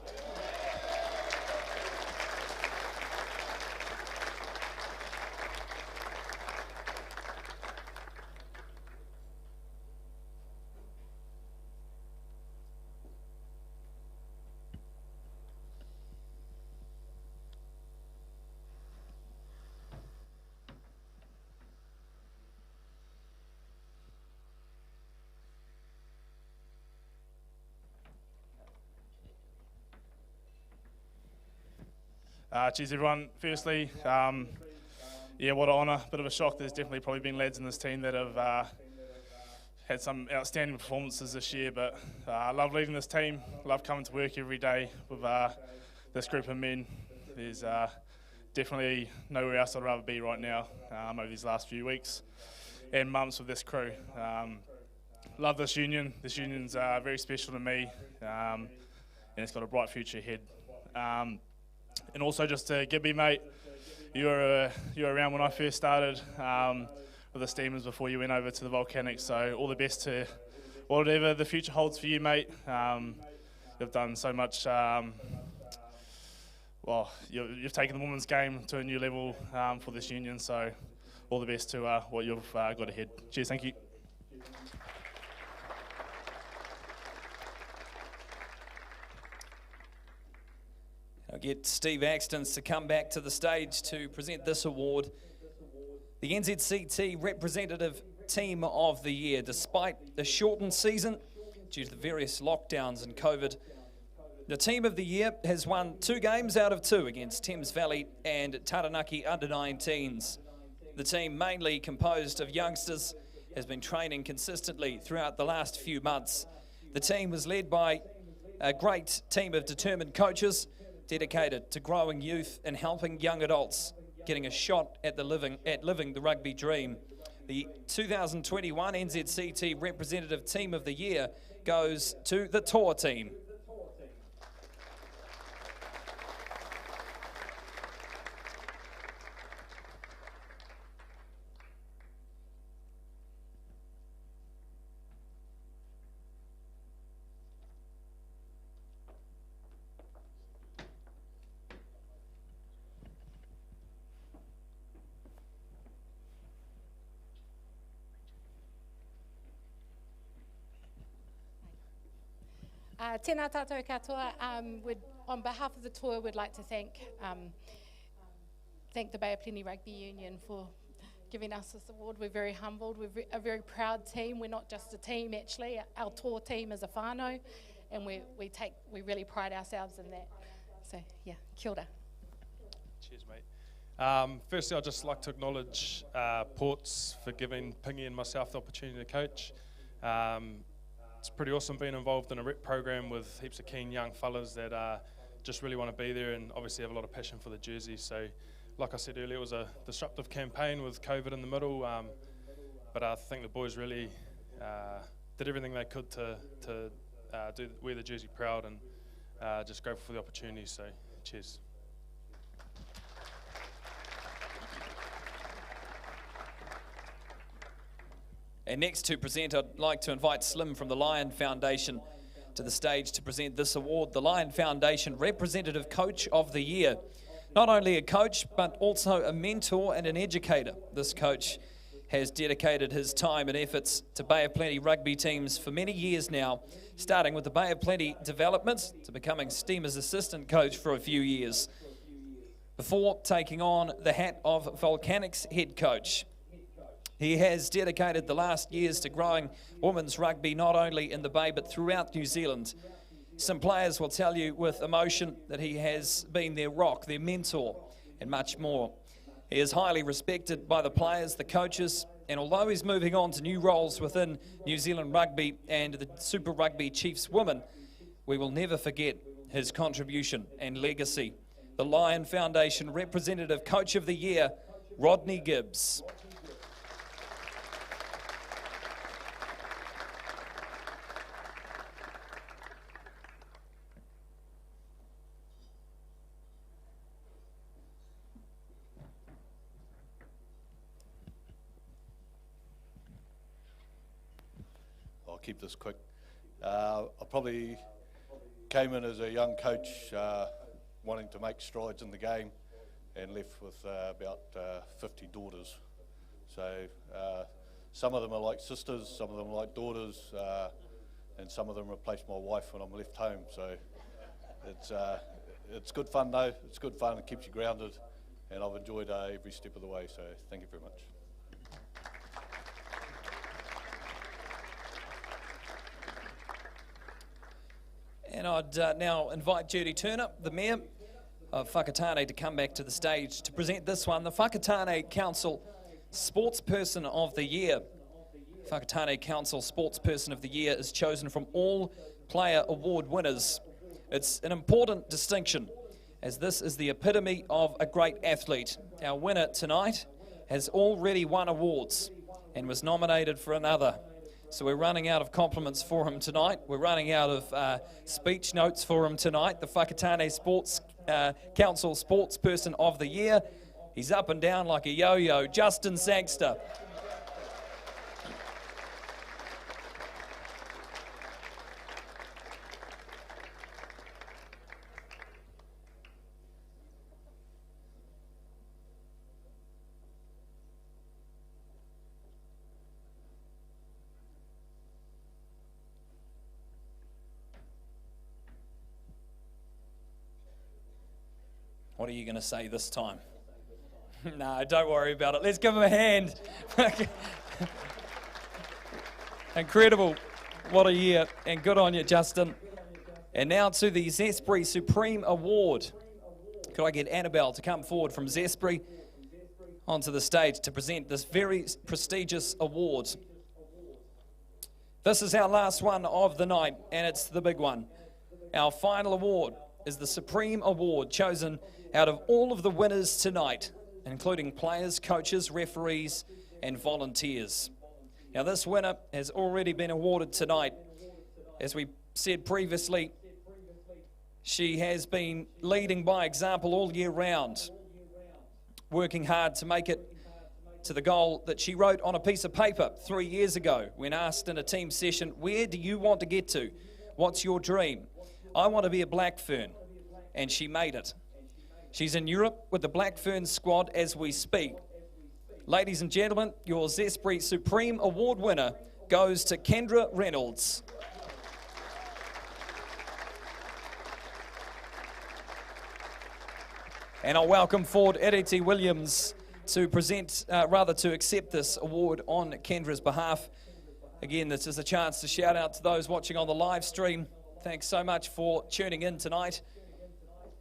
Cheers, everyone. Firstly, yeah, what an honour. Bit of a shock. There's definitely probably been lads in this team that have had some outstanding performances this year, but I love leading this team. Love coming to work every day with this group of men. There's definitely nowhere else I'd rather be right now over these last few weeks and months with this crew. Love this union. This union's very special to me, and it's got a bright future ahead. And also just to Gibby, mate, you were around when I first started with the Steamers before you went over to the Volcanics, so all the best to whatever the future holds for you, mate. You've done so much, well, you've taken the women's game to a new level for this union, so all the best to what you've got ahead. Cheers, thank you. I'll get Steve Axtons to come back to the stage to present this award. The NZCT Representative Team of the Year. Despite a shortened season due to the various lockdowns and COVID, the Team of the Year has won 2 games out of 2 against Thames Valley and Taranaki under-19s. The team, mainly composed of youngsters, has been training consistently throughout the last few months. The team was led by a great team of determined coaches dedicated to growing youth and helping young adults getting a shot at living the rugby dream. The 2021 NZCT Representative Team of the Year goes to the Tour team. Tēnā tātou katoa. On behalf of the tour, we'd like to thank the Bay of Plenty Rugby Union for giving us this award. We're very humbled. We're a very proud team. We're not just a team, actually. Our tour team is a whānau, and we really pride ourselves in that. So, yeah, kia ora. Cheers, mate. Firstly, I'd just like to acknowledge Ports for giving Pingy and myself the opportunity to coach. It's pretty awesome being involved in a rep program with heaps of keen young fellas that just really want to be there and obviously have a lot of passion for the jersey. So, like I said earlier, it was a disruptive campaign with COVID in the middle, but I think the boys really did everything they could to wear the jersey proud and just grateful for the opportunity. So, cheers. And next to present, I'd like to invite Slim from the Lion Foundation to the stage to present this award, the Lion Foundation Representative Coach of the Year. Not only a coach, but also a mentor and an educator. This coach has dedicated his time and efforts to Bay of Plenty rugby teams for many years now, starting with the Bay of Plenty development to becoming Steamers assistant coach for a few years, before taking on the hat of Volcanics head coach. He has dedicated the last years to growing women's rugby, not only in the Bay, but throughout New Zealand. Some players will tell you with emotion that he has been their rock, their mentor, and much more. He is highly respected by the players, the coaches, and although he's moving on to new roles within New Zealand Rugby and the Super Rugby Chiefs women, we will never forget his contribution and legacy. The Lion Foundation Representative Coach of the Year, Rodney Gibbs. Keep this quick. I probably came in as a young coach wanting to make strides in the game and left with about 50 daughters. So some of them are like sisters, some of them are like daughters, and some of them replace my wife when I'm left home. So it's good fun though. It's good fun. It keeps you grounded, and I've enjoyed every step of the way. So thank you very much. And I'd now invite Judy Turner, the Mayor, of Whakatane to come back to the stage to present this one, the Whakatane Council Sportsperson of the Year. Whakatane Council Sportsperson of the Year is chosen from all player award winners. It's an important distinction, as this is the epitome of a great athlete. Our winner tonight has already won awards and was nominated for another. So we're running out of compliments for him tonight. We're running out of speech notes for him tonight. The Whakatane Sports Council Sportsperson of the Year. He's up and down like a yo-yo, Justin Sangster. What are you going to say this time? No, don't worry about it. Let's give him a hand. Incredible. What a year. And good on you, Justin. And now to the Zespri Supreme Award. Could I get Annabelle to come forward from Zespri onto the stage to present this very prestigious award? This is our last one of the night, and it's the big one. Our final award is the Supreme Award, chosen out of all of the winners tonight, including players, coaches, referees, and volunteers. Now, this winner has already been awarded tonight. As we said previously, she has been leading by example all year round, working hard to make it to the goal that she wrote on a piece of paper 3 years ago when asked in a team session, where do you want to get to? What's your dream? I want to be a Black Fern, and she made it. She's in Europe with the Black Fern squad as we speak. Ladies and gentlemen, your Zespri Supreme Award winner goes to Kendra Reynolds. And I'll welcome forward Eriti Williams to to accept this award on Kendra's behalf. Again, this is a chance to shout out to those watching on the live stream. Thanks so much for tuning in tonight.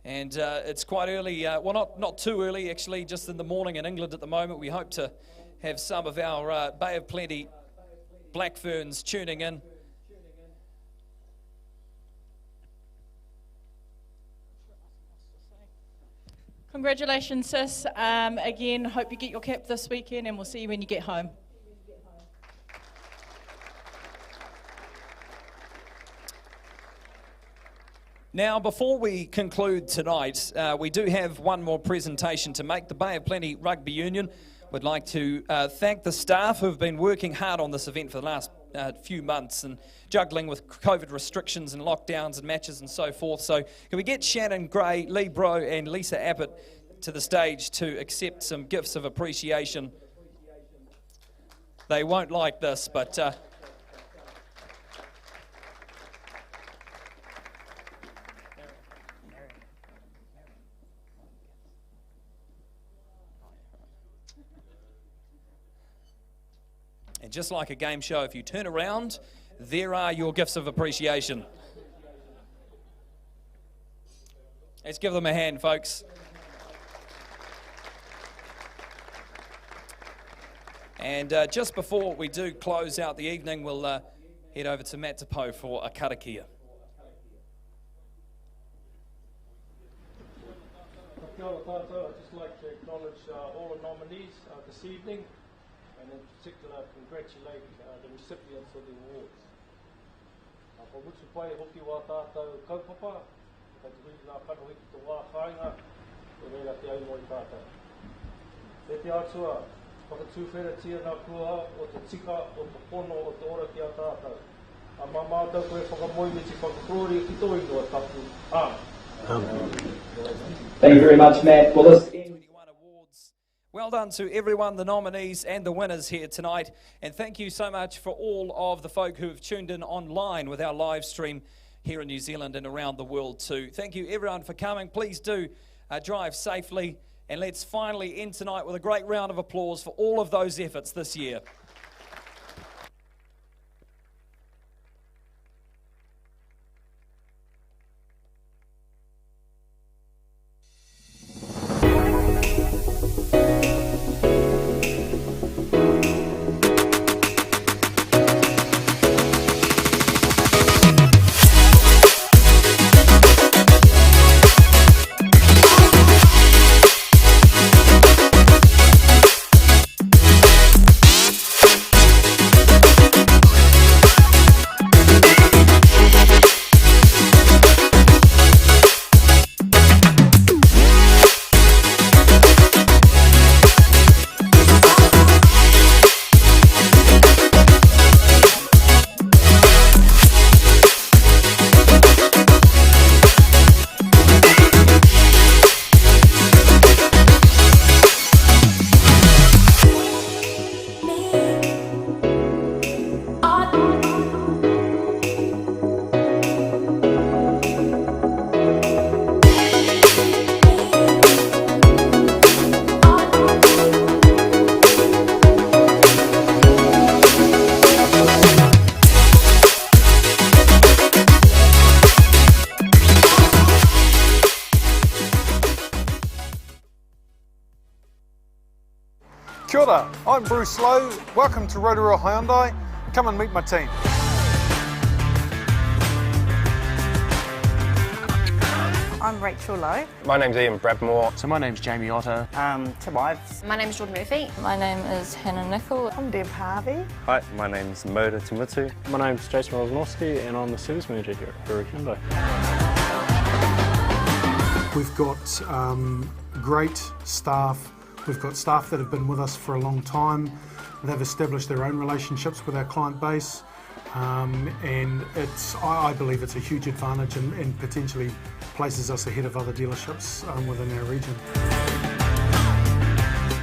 And it's quite early, well not too early actually, just in the morning in England at the moment. We hope to have some of our Bay of Plenty Black Ferns tuning in. Congratulations, sis. Again, hope you get your cap this weekend, and we'll see you when you get home. Now, before we conclude tonight, we do have one more presentation to make. The Bay of Plenty Rugby Union would like to thank the staff who have been working hard on this event for the last few months and juggling with COVID restrictions and lockdowns and matches and so forth. So can we get Shannon Gray, Lee Bro and Lisa Abbott to the stage to accept some gifts of appreciation? They won't like this, but... And just like a game show, if you turn around, there are your gifts of appreciation. Let's give them a hand, folks. And just before we do close out the evening, we'll head over to Matapo for a karakia. Kia ora tātou. I'd just like to acknowledge all the nominees this evening, and in particular congratulate the recipients of the awards. Ko mutu pai hoki wā tātou kaupapa, kei te hui ngā kanohiki te wā kāinga, e reira te au moi tātou. E te atua, whakatūwhera nā kua o te tika o te pono o te ora ki a tātou. A mā mātou koe whakamoimi te whakakorori ki tō ingoa tapu. Thank you very much, Matt. Well, this 21 awards. Well done to everyone, the nominees and the winners here tonight. And thank you so much for all of the folk who have tuned in online with our live stream here in New Zealand and around the world too. Thank you everyone for coming. Please do drive safely. And let's finally end tonight with a great round of applause for all of those efforts this year. ora, I'm Bruce Lowe. Welcome to Rotorua Hyundai. Come and meet my team. I'm Rachel Lowe. My name's Ian Bradmore. So my name's Jamie Otto. Tim Ives. My name's Jordan Murphy. My name is Hannah Nicol. I'm Deb Harvey. Hi, my name's Moda Timutu. My name's Jason Rosnowski and I'm the service manager here at Rugby Hyundai. We've got great staff. We've got staff that have been with us for a long time. They've established their own relationships with our client base. And I believe it's a huge advantage and potentially places us ahead of other dealerships within our region.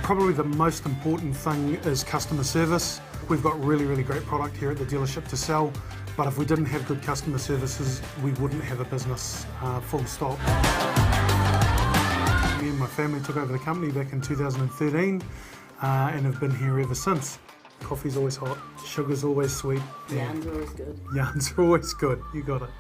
Probably the most important thing is customer service. We've got really great product here at the dealership to sell, but if we didn't have good customer services, we wouldn't have a business, full stop. Me and my family took over the company back in 2013 and have been here ever since. Coffee's always hot, sugar's always sweet. Yarns are always good. Yarns are always good, you got it.